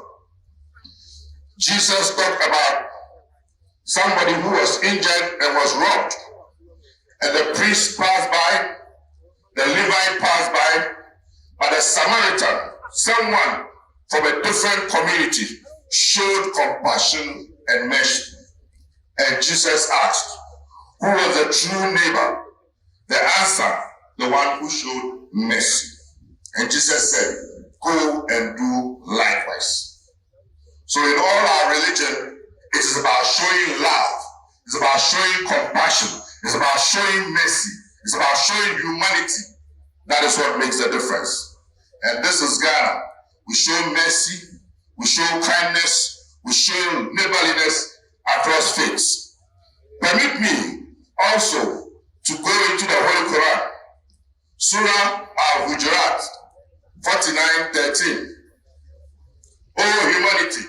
Jesus talked about somebody who was injured and was robbed. And the priest passed by, the Levite passed by, but the Samaritan, someone from a different community showed compassion and mercy. And Jesus asked, who was the true neighbor? The answer, the one who showed mercy. And Jesus said, go and do likewise. So in all our religion, it is about showing love. It's about showing compassion. It's about showing mercy. It's about showing humanity. That is what makes the difference. And this is Ghana. We show mercy. We show kindness. We show neighborliness across faiths. Permit me also to go into the Holy Quran. Surah Al-Hujurat 49:13. O humanity,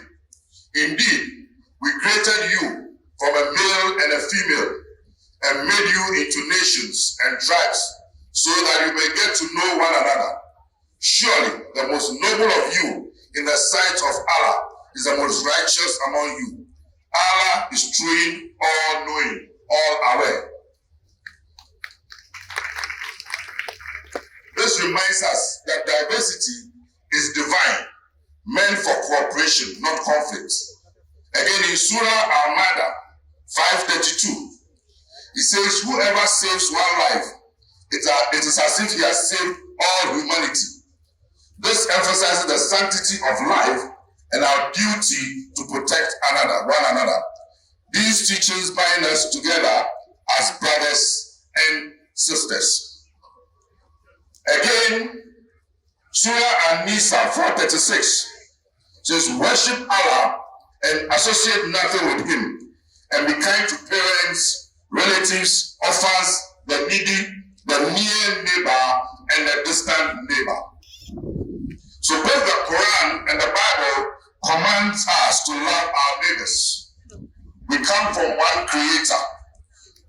indeed, we created you from a male and a female and made you into nations and tribes so that you may get to know one another. Surely the most noble of you in the sight of Allah is the most righteous among you. Allah is truly all-knowing, all-aware. This reminds us that diversity is divine, meant for cooperation, not conflict. Again, in Surah Al-Ma'idah 5:32, it says, whoever saves one life, it is as if he has saved all humanity. This emphasizes the sanctity of life and our duty to protect one another. These teachings bind us together as brothers and sisters. Again, Surah An-Nisa 4:36 says, worship Allah and associate nothing with him, and be kind to parents, relatives, orphans, the needy, the near neighbor, and the distant neighbor. So both the Quran and the Bible commands us to love our neighbors. We come from one creator.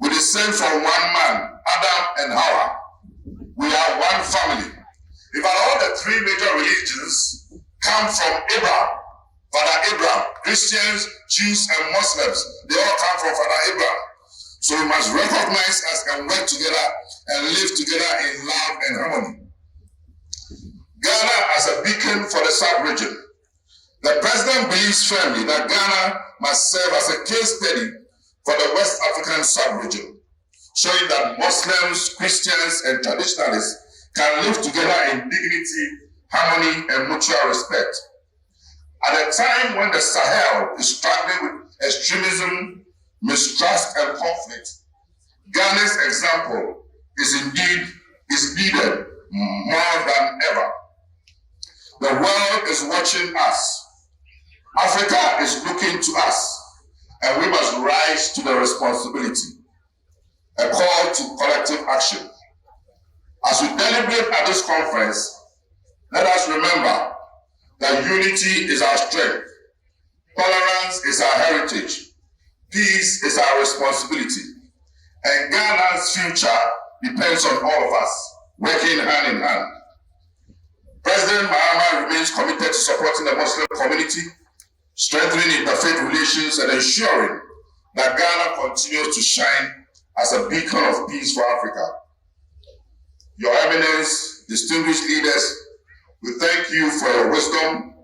We descend from one man, Adam and Hawa. We are one family. In fact, all the three major religions come from Abraham, Father Abraham. Christians, Jews, and Muslims, they all come from Father Abraham. So we must recognize us and work together and live together in love and harmony. Ghana as a beacon for the sub-region. The president believes firmly that Ghana must serve as a case study for the West African sub-region, showing that Muslims, Christians, and traditionalists can live together in dignity, harmony, and mutual respect. At a time when the Sahel is struggling with extremism, mistrust, and conflict, Ghana's example is needed more than ever. The world is watching us. Africa is looking to us, and we must rise to the responsibility. A call to collective action. As we deliberate at this conference, let us remember that unity is our strength, tolerance is our heritage, peace is our responsibility, and Ghana's future depends on all of us, working hand in hand. President Mahama remains committed to supporting the Muslim community, strengthening interfaith relations, and ensuring that Ghana continues to shine as a beacon of peace for Africa. Your Eminence, distinguished leaders, we thank you for your wisdom,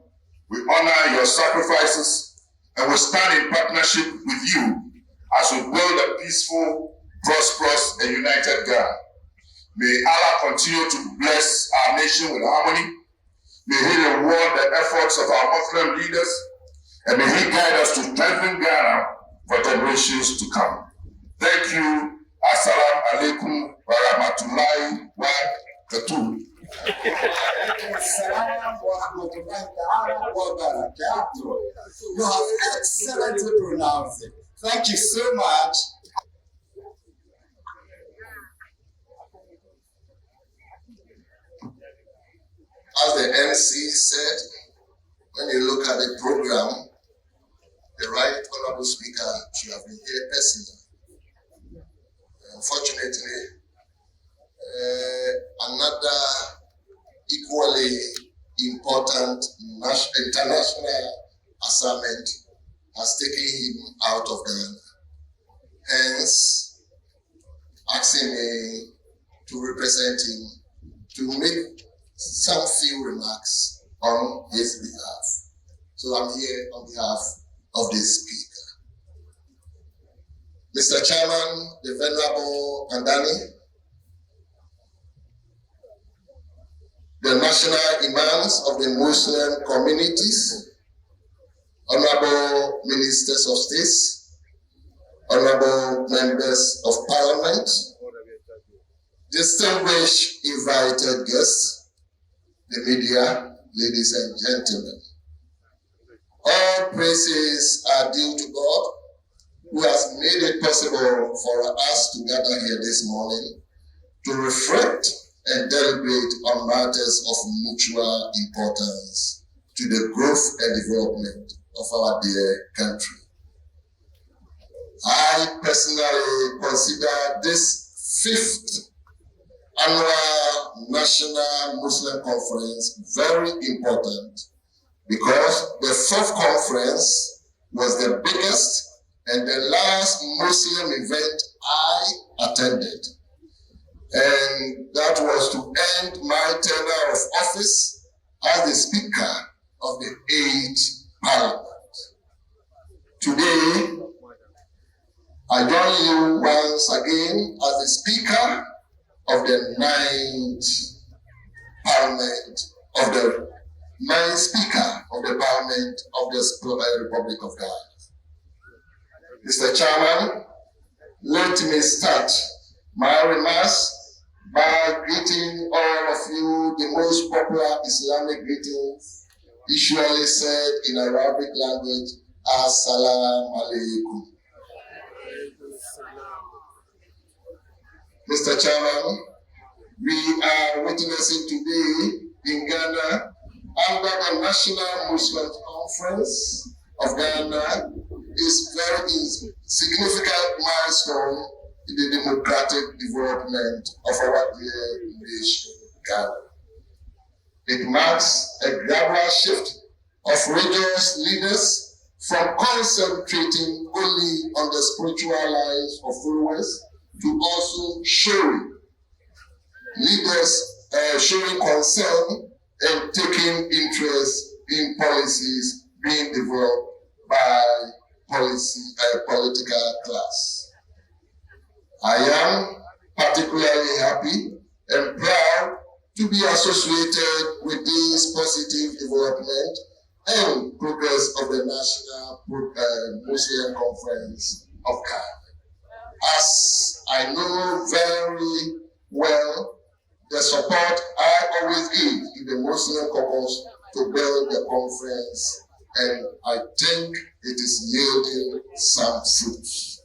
we honor your sacrifices, and we stand in partnership with you as we build a peaceful, prosperous, and united Ghana. May Allah continue to bless our nation with harmony. May He reward the efforts of our Muslim leaders, and may He guide us to strengthen Ghana for generations to come. Thank you. Assalamu alaikum wa rahmatullahi wa barakatuh. You have excellently pronounced it. Thank you so much. As the MC said, when you look at the program, the Right Honorable Speaker should have been here personally. Unfortunately, another equally important international assignment has taken him out of Ghana. Hence, asking me to represent him to make some few remarks on his behalf. So I'm here on behalf of the Speaker. Mr. Chairman, the Venerable Andani, the national imams of the Muslim communities, honorable ministers of state, honorable members of parliament, distinguished invited guests, the media, ladies and gentlemen. All praises are due to God, who has made it possible for us to gather here this morning to reflect and deliberate on matters of mutual importance to the growth and development of our dear country. I personally consider this 5th annual National Muslim Conference very important because the 4th conference was the biggest and the last Muslim event I attended. And that was to end my tenure of office as the Speaker of the 8th Parliament. Today, I join you once again as the Speaker of the 9th Parliament of the 9th Speaker of the Parliament of the Republic of Ghana. Mr. Chairman, let me start my remarks by greeting all of you the most popular Islamic greetings, usually said in Arabic language, Assalamu alaikum. Mr. Chairman, we are witnessing today in Ghana under the National Muslim Conference of Ghana is very significant milestone in the democratic development of our dear nation, Ghana. It marks a gradual shift of religious leaders from concentrating only on the spiritual lives of followers to also showing leaders showing concern and taking interest in policies being developed by political class. I am particularly happy and proud to be associated with this positive development and progress of the National Muslim Conference of Ghana. As I know very well the support I always give to the Muslim caucus to build the conference, and I think it is yielding some fruits.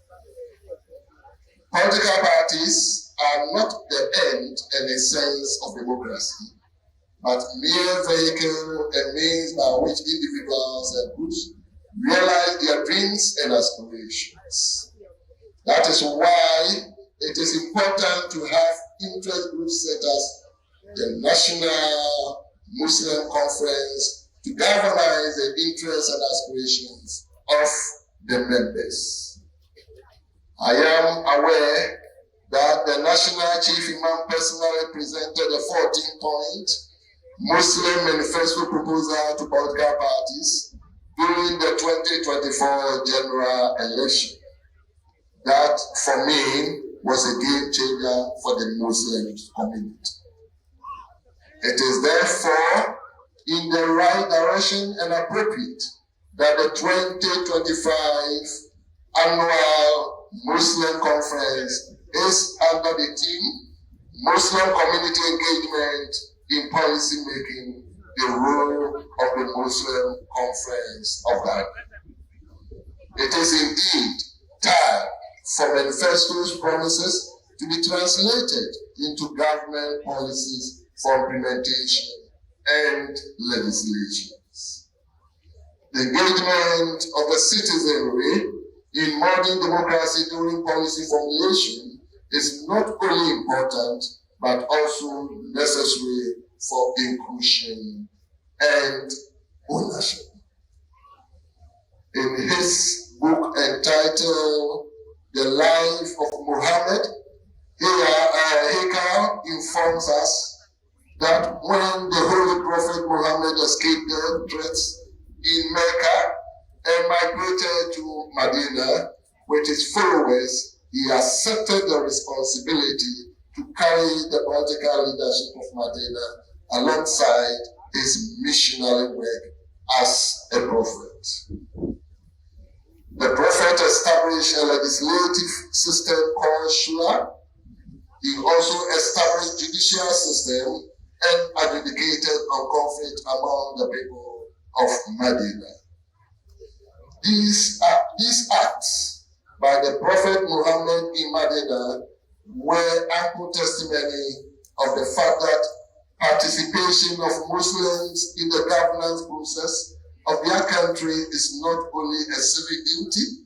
Political parties are not the end and essence of democracy, but mere vehicle and means by which individuals and groups realize their dreams and aspirations. That is why it is important to have interest groups such as the National Muslim Conference to galvanize the interests and aspirations of the members. I am aware that the National Chief Imam personally presented a 14-point Muslim manifesto proposal to political parties during the 2024 general election. That, for me, was a game changer for the Muslim community. It is therefore in the right direction and appropriate that the 2025 annual Muslim conference is under the theme Muslim Community Engagement in Policy Making, the role of the Muslim Conference of Ghana. It is indeed time for manifesto's promises to be translated into government policies for implementation and legislations. The engagement of the citizenry in modern democracy during policy formulation is not only important, but also necessary for inclusion and ownership. In his book entitled The Life of Muhammad, Hekal informs us that when the Holy Prophet Muhammad escaped the threats in Mecca and migrated to Medina with his followers, he accepted the responsibility to carry the political leadership of Medina alongside his missionary work as a prophet. The prophet established a legislative system called Shura. He also established judicial system and adjudicated on conflict among the people of Medina. These acts by the Prophet Muhammad in Medina were ample testimony of the fact that participation of Muslims in the governance process of their country is not only a civic duty,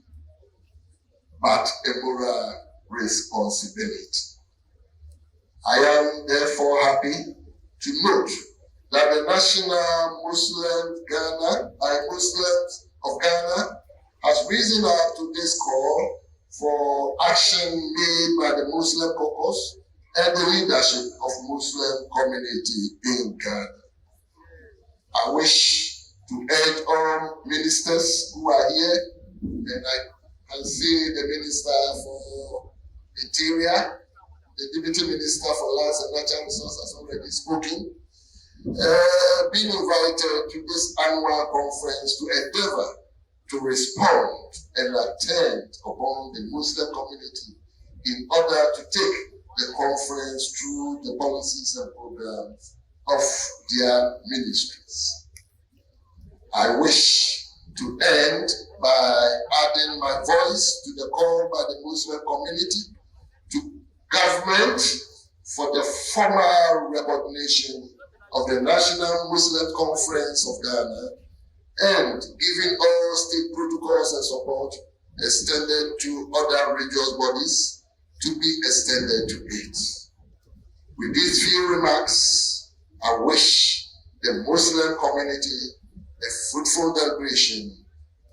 but a moral responsibility. I am therefore happy to note that the National Muslims of Ghana has risen up to this call for action made by the Muslim caucus and the leadership of Muslim community in Ghana. I wish to urge all ministers who are here, and I can see the Minister for Interior, the Deputy Minister for Lands and Natural Resources has already spoken, being invited to this annual conference to endeavor to respond and attend upon the Muslim community in order to take the conference through the policies and programs of their ministries. I wish to end by adding my voice to the call by the Muslim community to government for the formal recognition of the National Muslim Conference of Ghana and giving all state protocols and support extended to other religious bodies to be extended to it. With these few remarks, I wish the Muslim community a fruitful celebration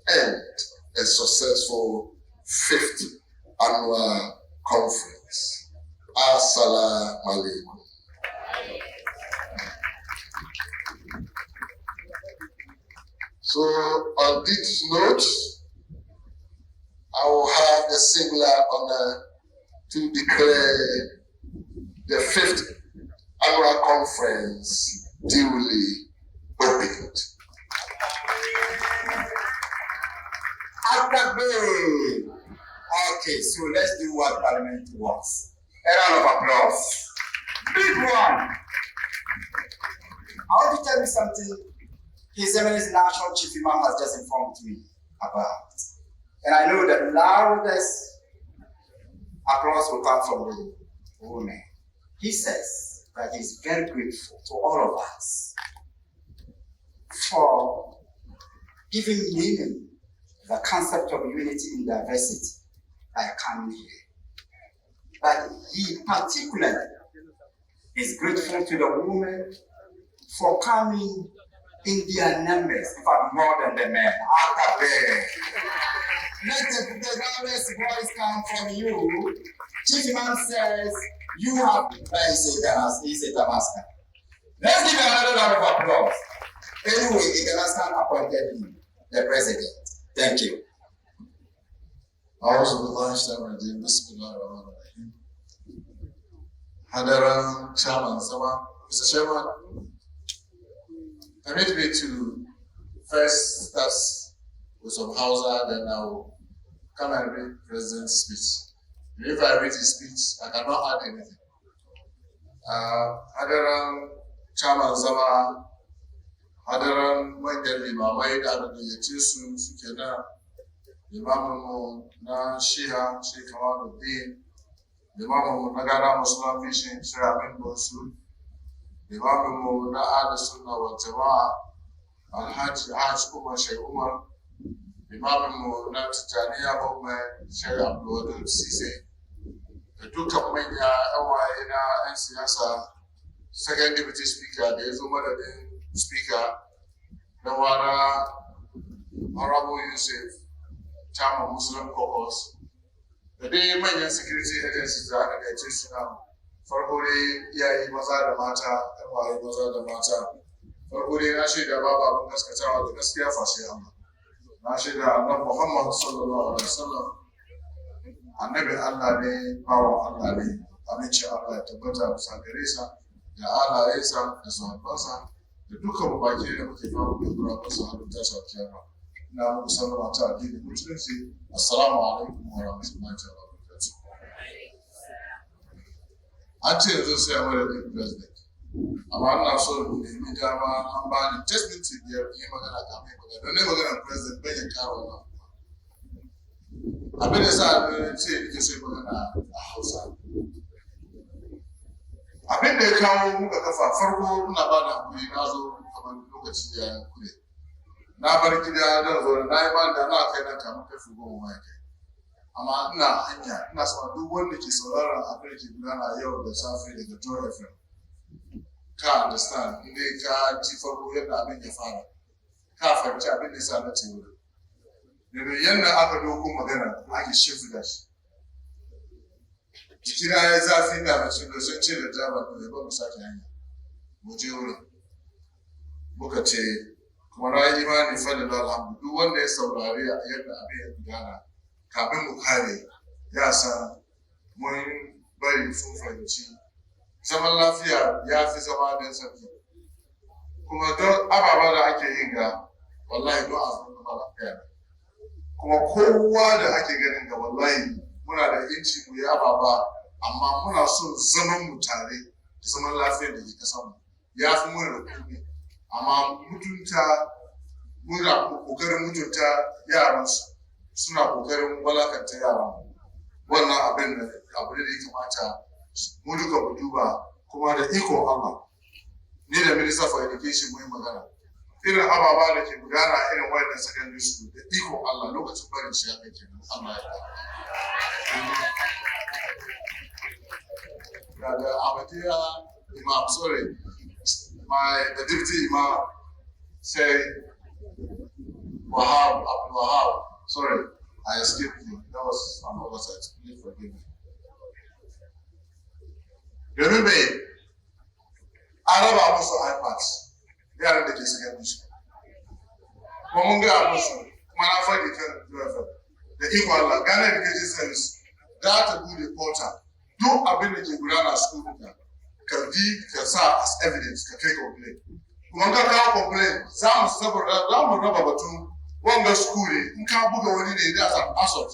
and a successful 5th annual conference. Assalamu alaikum. So on this note, I will have the singular honor to declare the 5th annual conference duly opened. Okay, so let's do what Parliament wants. A round of applause. Big one. I want to tell you something His Eminence National Chief Imam has just informed me about. And I know that loudest applause will come from the woman. He says that he's very grateful to all of us for giving meaning to the concept of unity in diversity by coming here. But he particularly is grateful to the women for coming in their numbers, in fact, more than the men. Let the loudest voice come from you. Chief Imam says, you have, he said, Damascus. Let's give another round of applause. Anyway, Damascus appointed him, the president. Thank you. Hadaran Chairman Sama, Mr. Chairman, permit me to first start with some Hausa, then I'll come and read President's speech. If I read his speech, I cannot add anything. Hadaran Chairman Sama, Hadaran Wengen Limamai Dadu Yetisu Sukena, Limamu na Shiha, Sheikh Kamaluddin, Limamu Nagara Muslim Fishing, Sir Amin Bonsu, Limamu na Ahlu Sunnah wal Jama'ah, Al-Hajj Umar Sheikh Umar, Limamu na Tijaniya Movement, Sheikh Abdul Wadud Sise, da dukkan manya yawaye na 'yan siyasa, Second Deputy Speaker da ya zo madadin Speaker, da wara Honorable Yusuf, Chairman Muslim Caucus, da dai manyan security agencies da aka gaice su nan farko dai iyaye maza da mata, ɗan waye maza da mata, farko dai na shaida babu abin gaskatawa da gaskiya fashe Allah. Na shaida annabi Muhammad sallallahu alaihi wasallam annabi Allah ne, bawan Allah ne, amincin Allah ya tabbata bisa gare sa da alayensa da sahabbansa da dukkan baki da muke fara da gurabansa a duk tasha kiyama. Ina muku sallama ta addinin musulunci. Assalamu alaikum wa rahmatullahi wa barakatuh. An ce yanzu sai a madadin president, amma ina so da nemi dama an ba ni just minti biyar yi magana kamar magana don ne magana president bai ya kara wannan. Abin da sa ne ce nake so magana a Hausa. Abin da ya kawo muka kafa farko ina ba da hakuri na zo kamar lokaci da ya kure. Na bar gida don zo na yi ba da na kai na kamar kafi 10 ma kai. Amma ina hanya ina son duk wanda ke sauraron abin da ke gudana yau da safe daga Joy FM. Ka understand inda ka ji farko yadda abin ya fara. Ka fahimci abin da ya sa na ce wurin. Domin yadda aka doko magana ake shimfiɗa shi. Jikina ya yi zafi na mace da sun ce da jaba da ya ba mu sake hanya. Mu je wurin. Muka ce kuma na yi imani fadin alhamdu duk wanda ya saurari yadda abin ya gudana kafin mu kare ya san mun bari sun fahimci zaman lafiya ya fi zama don sarki. Kuma don ababa da ake yin ga wallahi don a zama lafiya. Kuma kowa da ake ganin ga wallahi muna da inci mu yi ababa amma muna son zaman mu tare da zaman lafiyar da ke kasan mu ya fi muna da kuma amma muna kokarin mutunta yaransu suna kokarin walakanta yaran wannan abin da abu da ya kamata mu duka mu duba kuma da ikon Allah ni da Minister for Education mu yi magana irin ababa da ke gudana irin wayannan secondary school da ikon Allah lokacin barin shi ya kai kenan Allah ya the Ahmadiyya Imam, sorry, the deputy Imam said, Wahab, Abdul Wahab, sorry, I escaped you. That was an oversight. Please forgive me. Remember, Arab also iPads. They are in the secondary school. Komunga also, Manafa the equal Ghana Education Service, that will be the portal. Duk abin da ke gudana a school ka sa as evidence ka kai complaint. Kuma ka kawo complaint za mu raba batun wanga school ne in ka buga wani ne that's an assault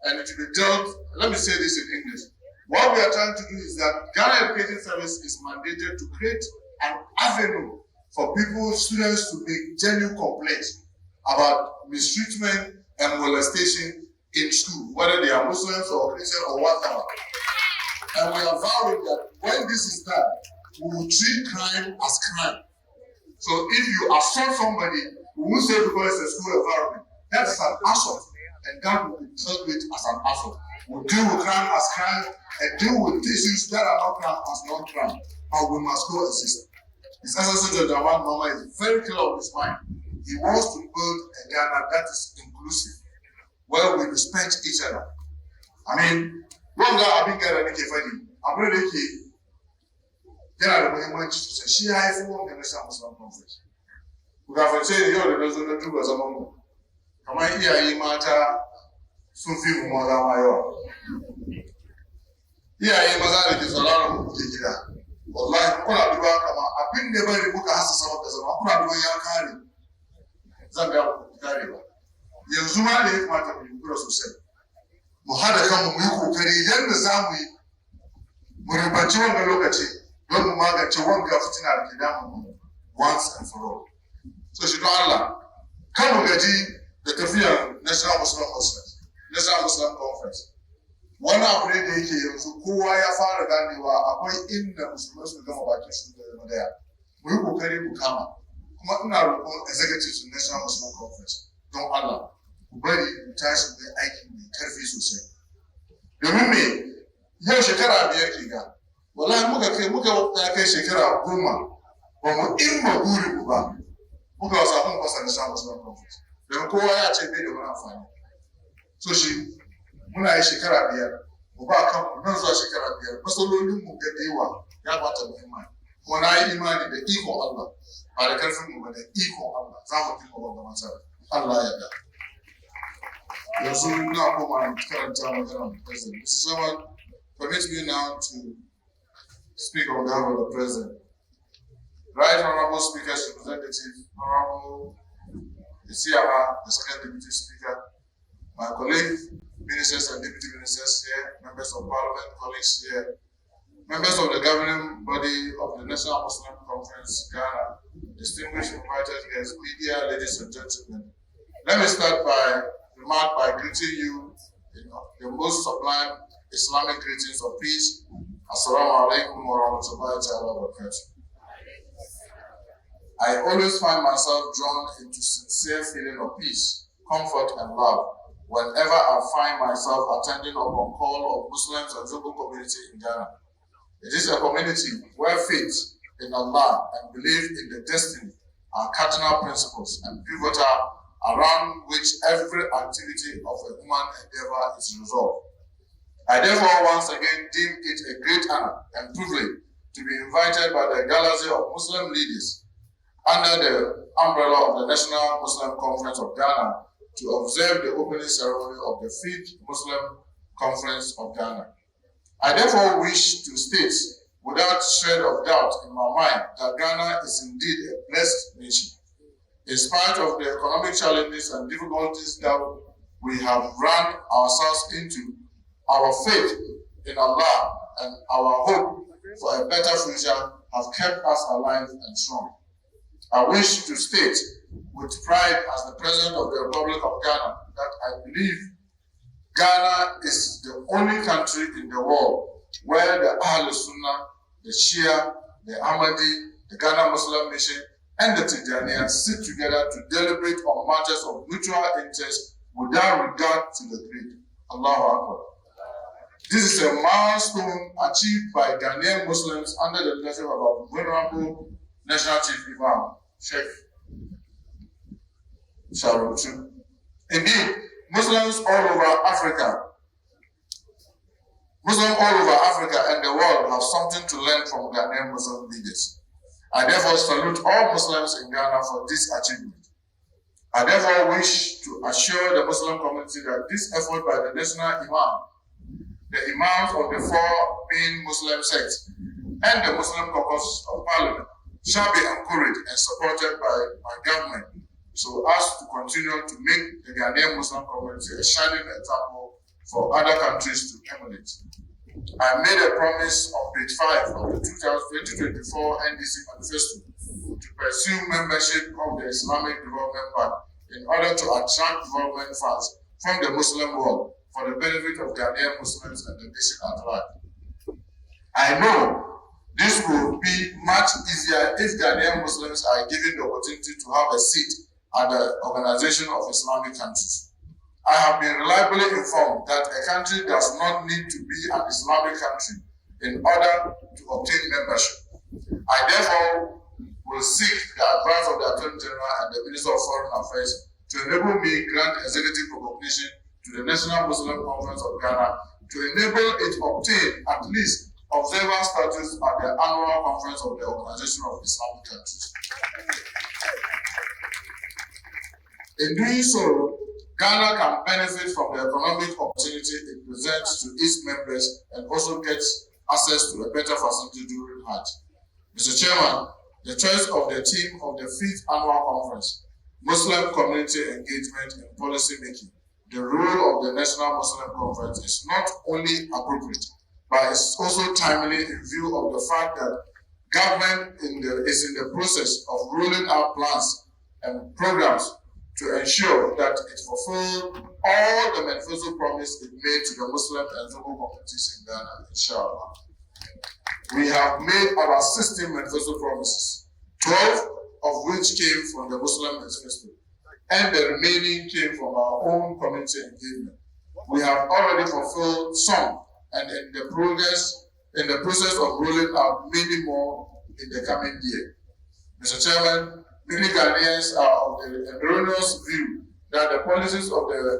and it will be dealt. Let me say this in English. What we are trying to do is that Ghana Education Service is mandated to create an avenue for people, students to make genuine complaints about mistreatment and molestation in school, whether they are Muslims or Christian or whatever. And we are vowing that when this is done, we will treat crime as crime. So if you assault somebody, we won't say because it's a school environment. That is an assault, and that will be dealt with as an assault. We'll deal with crime as crime and deal with issues that are not crime as non-crime. But we must coexist. His ancestor Jawan Mama is very clear of his mind. He wants to build a Ghana that is inclusive, where we respect each other. I mean, wanga abin gara nake fadi abin da yake yana da muhimmanci sosai shi ya haifo wanga na samu samun conference ku gafarce ni yau da na zo na duba zaman mu kamar iyaye mata sun fi mu maza ma yawa iyaye maza da ke sauraron mu ke gida wallahi kuna duba kama abin da bari muka hasasa maka zama kuna duba ya kare zan ga ku kare ba yanzu ma da ya kamata mu yi kura sosai mu haɗa kanmu mu yi kokari yadda za mu yi mu ribanci wanga lokaci don mu magance wanga fitina da ke damun mu once and for all. So shi don Allah kan mu gaji da tafiyar National Muslim Conference. Wani abu ne da yake yanzu kowa ya fara ganewa akwai inda musulmai su gama bakin su da zama daya. Mu yi kokari mu kama. Kuma ina roƙon executives National Muslim Conference don Allah ku bari mu tashi mai aiki mai karfi sosai. Domin me yau shekara 5 ke ga wallahi muka kai shekara 10 ba mu imma buri ku ba muka wasa mun fasa da samun sunan conference don kowa ya ce bai da wani amfani so shi muna yi shekara 5 Obaka, no such character, Pasolu Mukewa, Yabata Mima. When I imagine the equal Allah, by the country movement, the equal Allah, some people of the matter, Allah. You're now home and current time of President. Mr. Chairman, permit me now to speak on behalf of the President. Right Honorable Speaker's Representative, Honorable Isiama, the Second Deputy Speaker, my colleague, Ministers and Deputy Ministers here, Members of Parliament, colleagues here, members of the governing body of the National Muslim Conference, Ghana, distinguished invited guests, media, ladies and gentlemen. Let me start by greeting you in the most sublime Islamic greetings of peace. Assalamu alaikum wa rahmatullahi wa barakatuh. I always find myself drawn into sincere feeling of peace, comfort, and love whenever I find myself attending upon call of Muslims and Zobo community in Ghana. It is a community where faith in Allah and belief in the destiny are cardinal principles and pivotal around which every activity of a human endeavor is resolved. I therefore once again deem it a great honor and privilege to be invited by the galaxy of Muslim leaders under the umbrella of the National Muslim Conference of Ghana to observe the opening ceremony of the 5th Muslim Conference of Ghana. I therefore wish to state without shred of doubt in my mind that Ghana is indeed a blessed nation. In spite of the economic challenges and difficulties that we have run ourselves into, our faith in Allah and our hope for a better future have kept us alive and strong. I wish to state with pride as the President of the Republic of Ghana that I believe Ghana is the only country in the world where the Ahl Sunnah, the Shia, the Ahmadi, the Ghana Muslim Mission, and the Tijaniya sit together to deliberate on matters of mutual interest without regard to the creed. Allahu Akbar. This is a milestone achieved by Ghanaian Muslims under the leadership of our venerable National Chief Imam, Sheikh Sharutu. Indeed, Muslims all over Africa and the world have something to learn from Ghanaian Muslim leaders. I therefore salute all Muslims in Ghana for this achievement. I therefore wish to assure the Muslim community that this effort by the National Imam, the Imams of the 4 main Muslim sects, and the Muslim caucus of Parliament shall be encouraged and supported by my government so as to continue to make the Ghanaian Muslim community a shining example for other countries to emulate. I made a promise on page 5 of the 2024 NDC Manifesto to pursue membership of the Islamic Development Bank in order to attract development funds from the Muslim world for the benefit of Ghanaian Muslims and the nation at large. I know this will be much easier if Ghanaian Muslims are given the opportunity to have a seat at the Organization of Islamic Countries. I have been reliably informed that a country does not need to be an Islamic country in order to obtain membership. I therefore will seek the advice of the Attorney General and the Minister of Foreign Affairs to enable me grant executive recognition to the National Muslim Conference of Ghana to enable it obtain at least observer status at the annual conference of the Organization of Islamic Countries. In doing so, Ghana can benefit from the economic opportunity it presents to its members and also gets access to a better facility during Hajj. Mr. Chairman, the choice of the theme of the 5th annual conference, Muslim community engagement in policy making, the role of the National Muslim Conference is not only appropriate, but it's also timely in view of the fact that government is in the process of rolling out plans and programs to ensure that it fulfills all the manifesto promise it made to the Muslim and Zobo communities in Ghana, inshallah. We have made about 16 manifesto promises, 12 of which came from the Muslim manifesto, and the remaining came from our own community engagement. We have already fulfilled some, and in the process of rolling out many more in the coming year. Mr. Chairman, many Ghanaians are of the erroneous view that the policies of the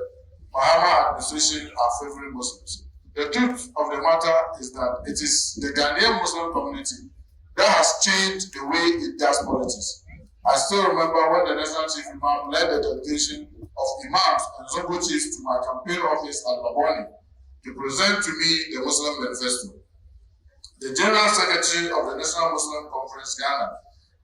Mahama administration are favoring Muslims. The truth of the matter is that it is the Ghanaian Muslim community that has changed the way it does politics. I still remember when the National Chief Imam led the delegation of imams and Zongo chiefs to my campaign office at Baboni to present to me the Muslim manifesto. The General Secretary of the National Muslim Conference, Ghana,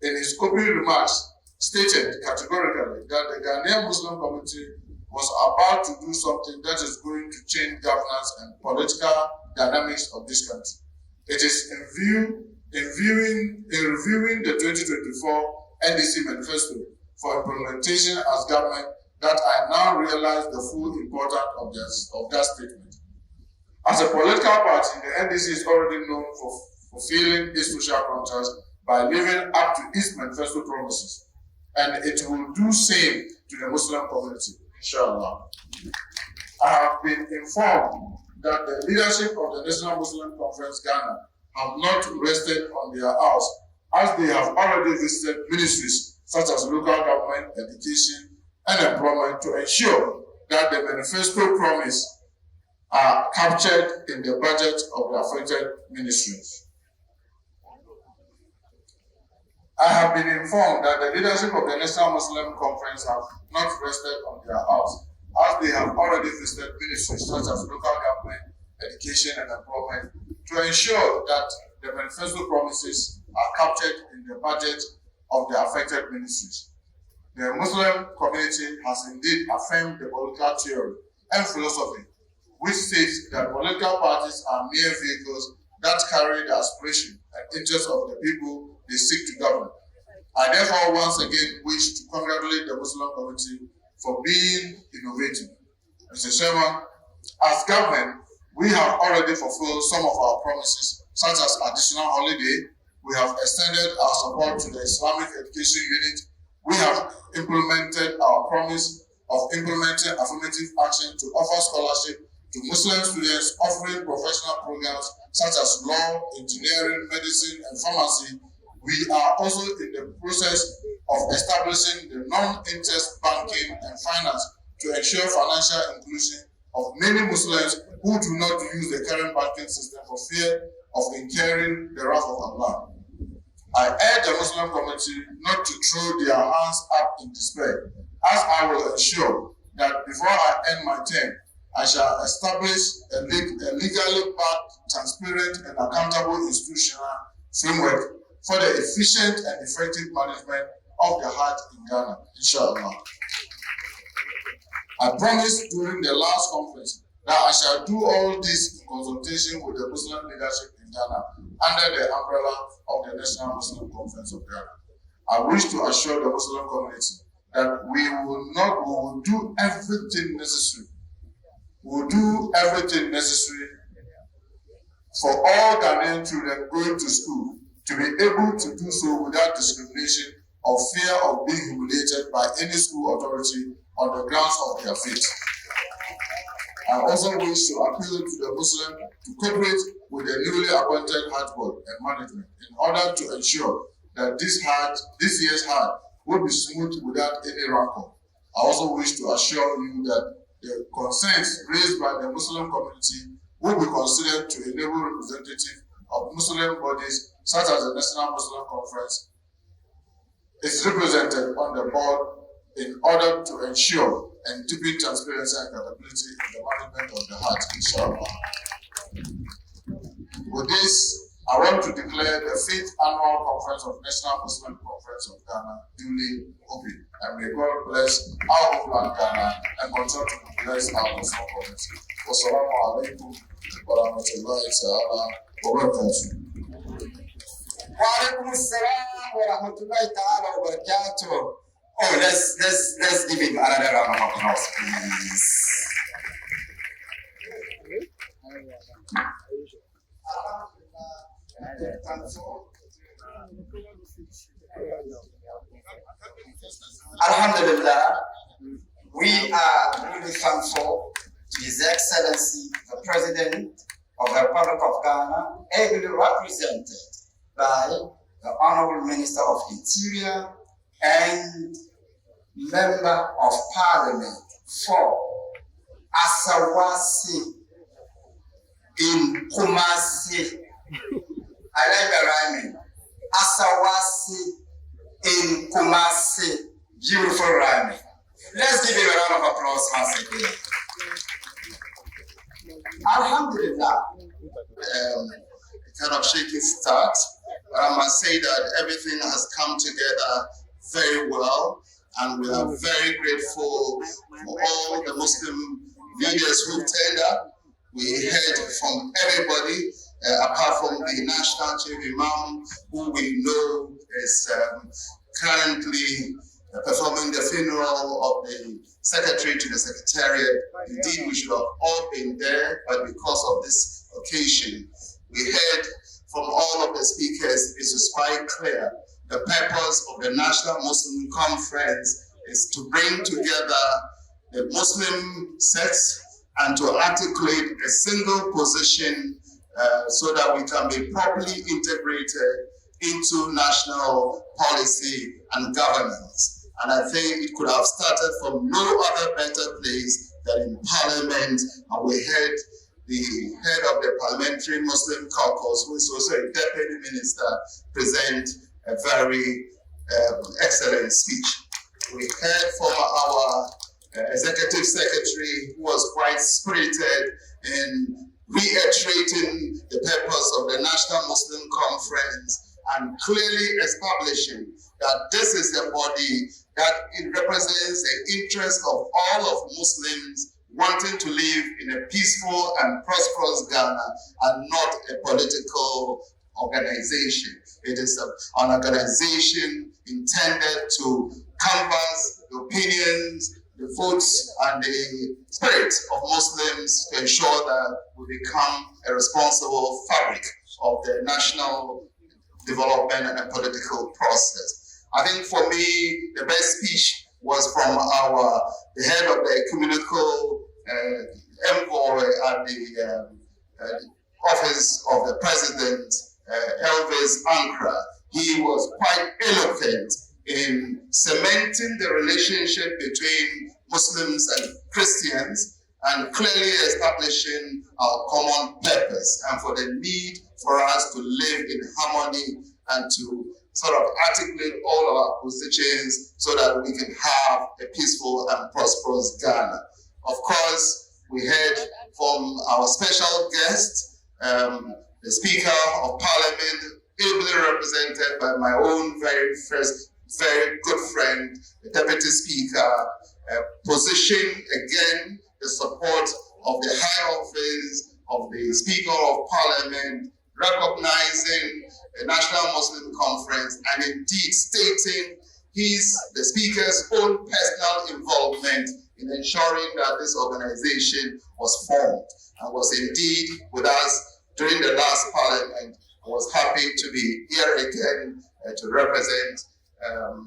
in his opening remarks, stated categorically that the Ghanaian Muslim community was about to do something that is going to change governance and political dynamics of this country. It is in reviewing the 2024 NDC manifesto for implementation as government that I now realize the full importance of that statement. As a political party, the NDC is already known for fulfilling its social contracts by living up to its manifesto promises, and it will do same to the Muslim community, inshallah. I have been informed that the leadership of the National Muslim Conference Ghana have not rested on their house, as they have already visited ministries such as local government, education, and employment to ensure that the manifesto promise are captured in the budget of the affected ministries. I have been informed that the leadership of the National Muslim Conference have not rested on their house, as they have already visited ministries such as local government, education, and employment to ensure that the manifesto promises are captured in the budget of the affected ministries. The Muslim community has indeed affirmed the political theory and philosophy, which states that political parties are mere vehicles that carry the aspiration and interests of the people they seek to govern. I therefore once again wish to congratulate the Muslim community for being innovative. Mr. Chairman, as government, we have already fulfilled some of our promises, such as additional holiday. We have extended our support to the Islamic Education Unit. We have implemented our promise of implementing affirmative action to offer scholarship to Muslim students offering professional programs such as law, engineering, medicine, and pharmacy. We are also in the process of establishing the non-interest banking and finance to ensure financial inclusion of many Muslims who do not use the current banking system for fear of incurring the wrath of Allah. I urge the Muslim community not to throw their hands up in despair, as I will ensure that before I end my term, I shall establish a legally backed, transparent, and accountable institutional framework for the efficient and effective management of the Hajj in Ghana, inshallah. I promised during the last conference that I shall do all this in consultation with the Muslim leadership in Ghana under the umbrella of the National Muslim Conference of Ghana. I wish to assure the Muslim community that we will do everything necessary. We will do everything necessary for all Ghanaian children going to school to be able to do so without discrimination or fear of being humiliated by any school authority on the grounds of their faith. I also wish to appeal to the Muslims to cooperate with the newly appointed Hajj Board and management in order to ensure that this year's Hajj will be smooth without any rancor. I also wish to assure you that the concerns raised by the Muslim community will be considered to enable representatives of Muslim bodies such as the National Muslim Conference is represented on the board in order to ensure and deepen transparency and accountability in the management of the Hajj, inshallah. With this, I want to declare the 5th Annual Conference of National Muslim Conference of Ghana duly open. And may God bless our homeland Ghana and continue to bless our Muslim community. Wassalamu alaikum wa rahmatullahi ta'ala wa barakatuh. Wa alaikum assalam wa rahmatullahi ta'ala wa barakatuh. Oh, let's give him another round of applause, please. Alhamdulillah, we are really thankful to His Excellency, the President of the Republic of Ghana, ably represented by the Honorable Minister of Interior and Member of Parliament for Asawasi in Kumasi. I like the rhyming. Asawasi in Kumasi. Beautiful rhyming. Let's give him a round of applause once again. Alhamdulillah. Kind of shaky start, but I must say that everything has come together very well, and we are very grateful for all the Muslim leaders who turned up. We heard from everybody, apart from the National Chief Imam, who we know is currently performing the funeral of the Secretary to the Secretariat. Indeed, we should have all been there, but because of this occasion, we heard from all of the speakers, it is quite clear. The purpose of the National Muslim Conference is to bring together the Muslim sects and to articulate a single position so that we can be properly integrated into national policy and governance. And I think it could have started from no other better place than in Parliament. And we heard the head of the Parliamentary Muslim Caucus, who is also a deputy minister, present a very excellent speech. We heard from our executive secretary, who was quite spirited in reiterating the purpose of the National Muslim Conference and clearly establishing that this is a body that it represents the interest of all of Muslims wanting to live in a peaceful and prosperous Ghana and not a political organization. It is an organization intended to canvass the opinions, the votes, and the spirit of Muslims to ensure that we become a responsible fabric of the national development and the political process. I think for me, the best speech was from the head of the ecumenical envoy at the office of the president, Elvis Ankara. He was quite eloquent in cementing the relationship between Muslims and Christians and clearly establishing our common purpose and for the need for us to live in harmony and to sort of articulate all of our positions so that we can have a peaceful and prosperous Ghana. Of course, we heard from our special guest, the Speaker of Parliament, ably represented by my own very good friend, the Deputy Speaker, position again the support of the High Office of the Speaker of Parliament, recognizing the National Muslim Conference and indeed stating the Speaker's own personal involvement in ensuring that this organization was formed and was indeed with us during the last Parliament. I was happy to be here again to represent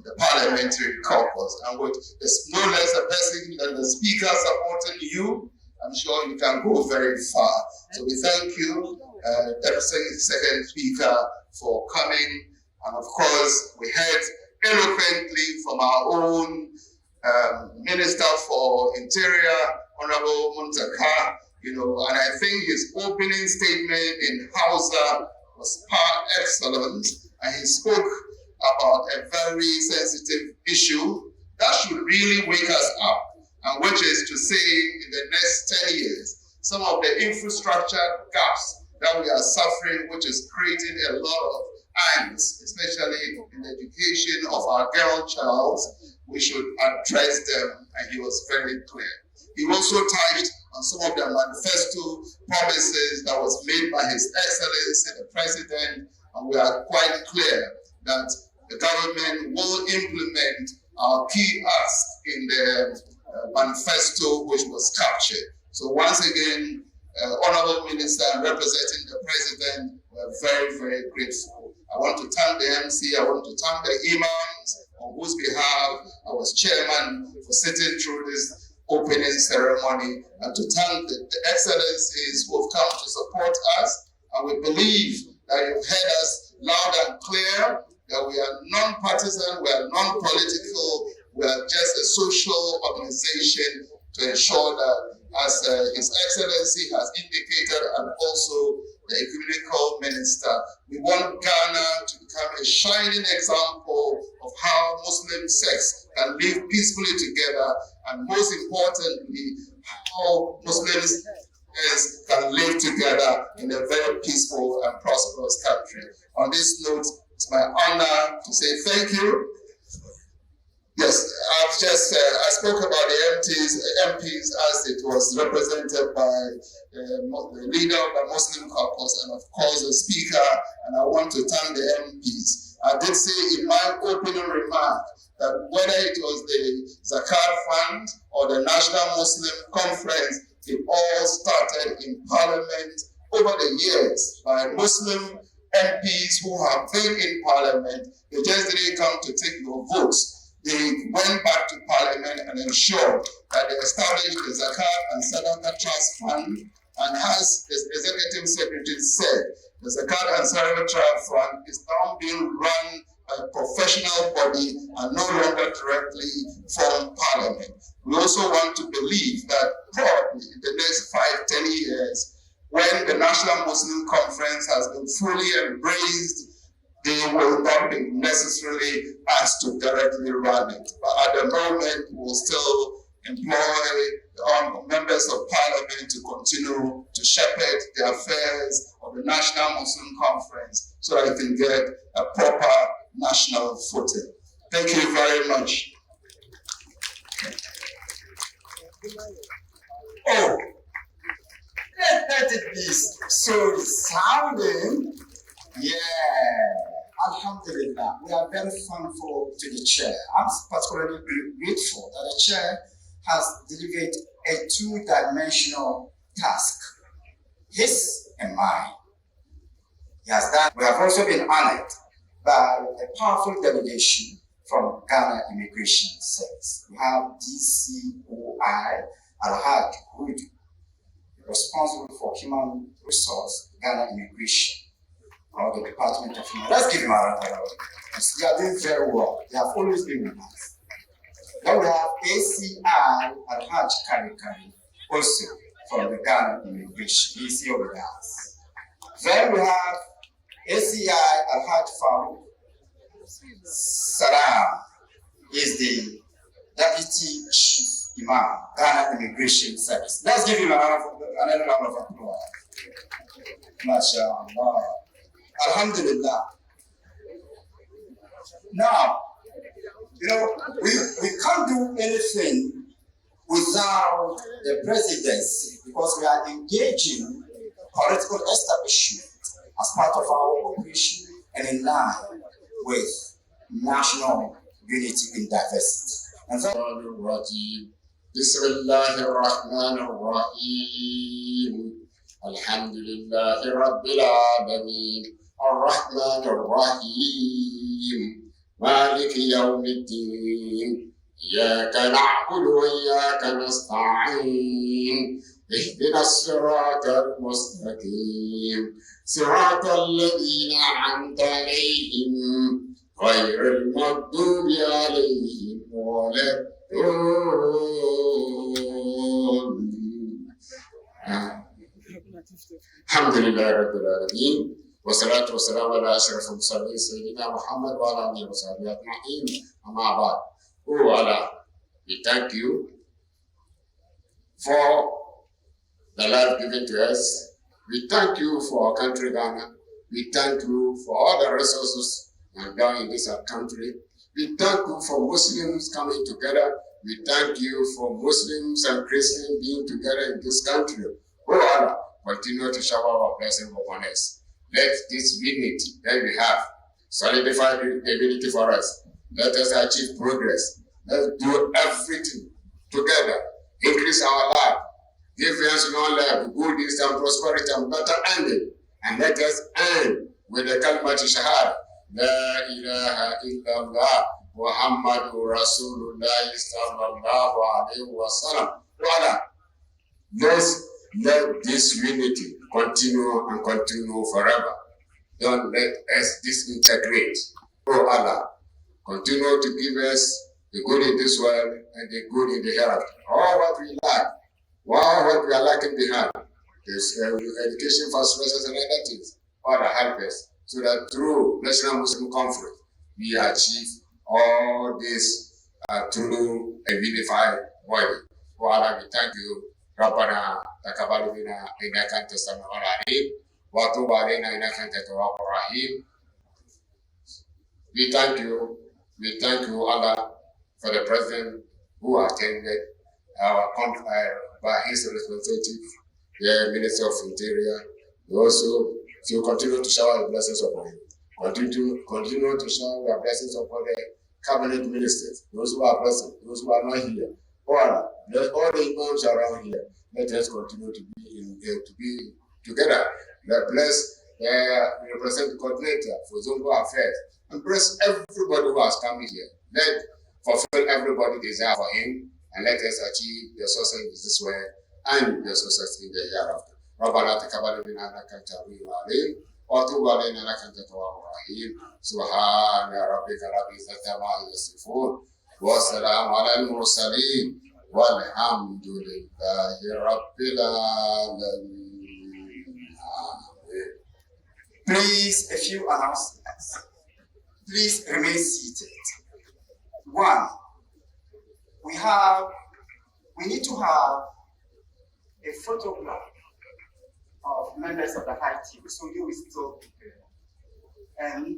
the Parliamentary Caucus. And with no less a person than the Speaker supporting you, I'm sure you can go very far. So we thank you, Deputy Second Speaker, for coming. And of course, we heard eloquently from our own Minister for Interior, Honorable Muntaka, and I think his opening statement in Hausa was par excellence, and he spoke about a very sensitive issue that should really wake us up, and which is to say, in the next 10 years, some of the infrastructure gaps that we are suffering, which is creating a lot of angst, especially in the education of our girl child, we should address them, and he was very clear. He also touched on some of the manifesto promises that was made by His Excellency the President, and we are quite clear that the government will implement our key ask in the manifesto which was captured. So once again, Honorable Minister representing the President, we're very, very grateful. I want to thank the MC, I want to thank the imams on whose behalf I was chairman for sitting through this opening ceremony, and to thank the excellencies who have come to support us. And we believe that you've heard us loud and clear, that we are non-partisan, we are non-political, we are just a social organization to ensure that, as His Excellency has indicated, and also the ecumenical minister, we want Ghana to become a shining example of how Muslim sects can live peacefully together, and most importantly, how Muslims can live together in a very peaceful and prosperous country. On this note, it's my honor to say thank you. Yes, I spoke about the MPs as it was represented by the leader of the Muslim caucus and of course the speaker, and I want to thank the MPs. I did say in my opening remark that whether it was the Zakat Fund or the National Muslim Conference, it all started in Parliament over the years by Muslim MPs who have been in Parliament. They just didn't come to take your votes. They went back to Parliament and ensured that they established the Zakat and Sadaqah Trust Fund, and as the Executive Secretary said, the Zakat and Sadaqah Trust Fund is now being run by a professional body and no longer directly from Parliament. We also want to believe that probably in the next 5-10 years, when the National Muslim Conference has been fully embraced, they will not be necessarily asked to directly run it. But at the moment, we will still employ members of Parliament to continue to shepherd the affairs of the National Muslim Conference so that it can get a proper national footing. Thank you very much. Oh, let it be so resounding. Yeah, Alhamdulillah, we are very thankful to the chair. I'm particularly grateful that the chair has delivered a two-dimensional task, his and mine. He has done. We have also been honored by a powerful delegation from Ghana Immigration Service. We have DCOI Alhaj Hudu, responsible for human resource, Ghana Immigration, or the Department of Human. Let's give him a round of applause. They are doing very well. They have always been with us. Then we have ACI Alhaj Kari, also from the Ghana Immigration. He's here with us. Then we have ACI Alhaj Farouk Salam. Is the Deputy Chief Imam, Ghana Immigration Service. Let's give him another round of applause. MashaAllah. Alhamdulillah. Now, we can't do anything without the presidency because we are engaging political establishment as part of our operation and in line with national unity in diversity. And so, Alhamdulillah Rabbil Alameen Ar-Rahman Ar-Rahim Maliki Yawmiddin Iyyaka na'budu wa iyyaka nasta'in Ihdina as-sirata al-mustaqim Sirata alladhina an'amta alayhim Ghayril maghdubi alayhim Alhamdulillah Rabbil Alameen Wassalatu wassalamu ala ashrafil mursalin Sayyidina Muhammad wa ala alihi wa sahbihi ajma'in Amma ba'd. Oh Allah, we thank you for the life given to us. We thank you for our country Ghana. We thank you for all the resources down in this country. We thank you for Muslims coming together. We thank you for Muslims and Christians being together in this country. Oh Allah, continue to shower our blessing upon us. Let this unity that we have solidify the ability for us. Let us achieve progress. Let's do everything together. Increase our life. Give us long life, goodness and prosperity and better ending. And let us end with the Kalimat Shahada. La ilaha illallah Muhammadur Rasulullah sallallahu alayhi wa sallam. Let this unity continue and continue forever. Don't let us disintegrate. Oh Allah, continue to give us the good in this world and the good in the hereafter. All what we lack, What we are lacking behind is education for resources and other things, or the help us, so that through National Muslim Conference, we achieve all this through a unified body. Well, we thank you. Rabbana takabalu minna innaka antas samiul alim wa tub alaina innaka antat tawwabur rahim. We thank you. We thank you, Allah, for the president who attended by his representative, the Minister of Interior. We also to continue to shower the blessings upon him. Continue to shower the blessings upon the cabinet ministers, those who are present, those who are not here. All the imams around here. Let us continue to be together. Bless the representative coordinator for Zongo Affairs, and bless everybody who has come here. Let fulfill everybody's desire for him, and let us achieve the success in this way and the success in the hereafter. ربنا تقبل منا انك انت السميع العليم وتب علينا انك انت التواب الرحيم سبحان ربك رب العزه عما يصفون والسلام على المرسلين والحمد لله رب العالمين. Please, a few announcements. Please remain seated. One, we need to have a photograph of members of the high team, so you will still prepare. And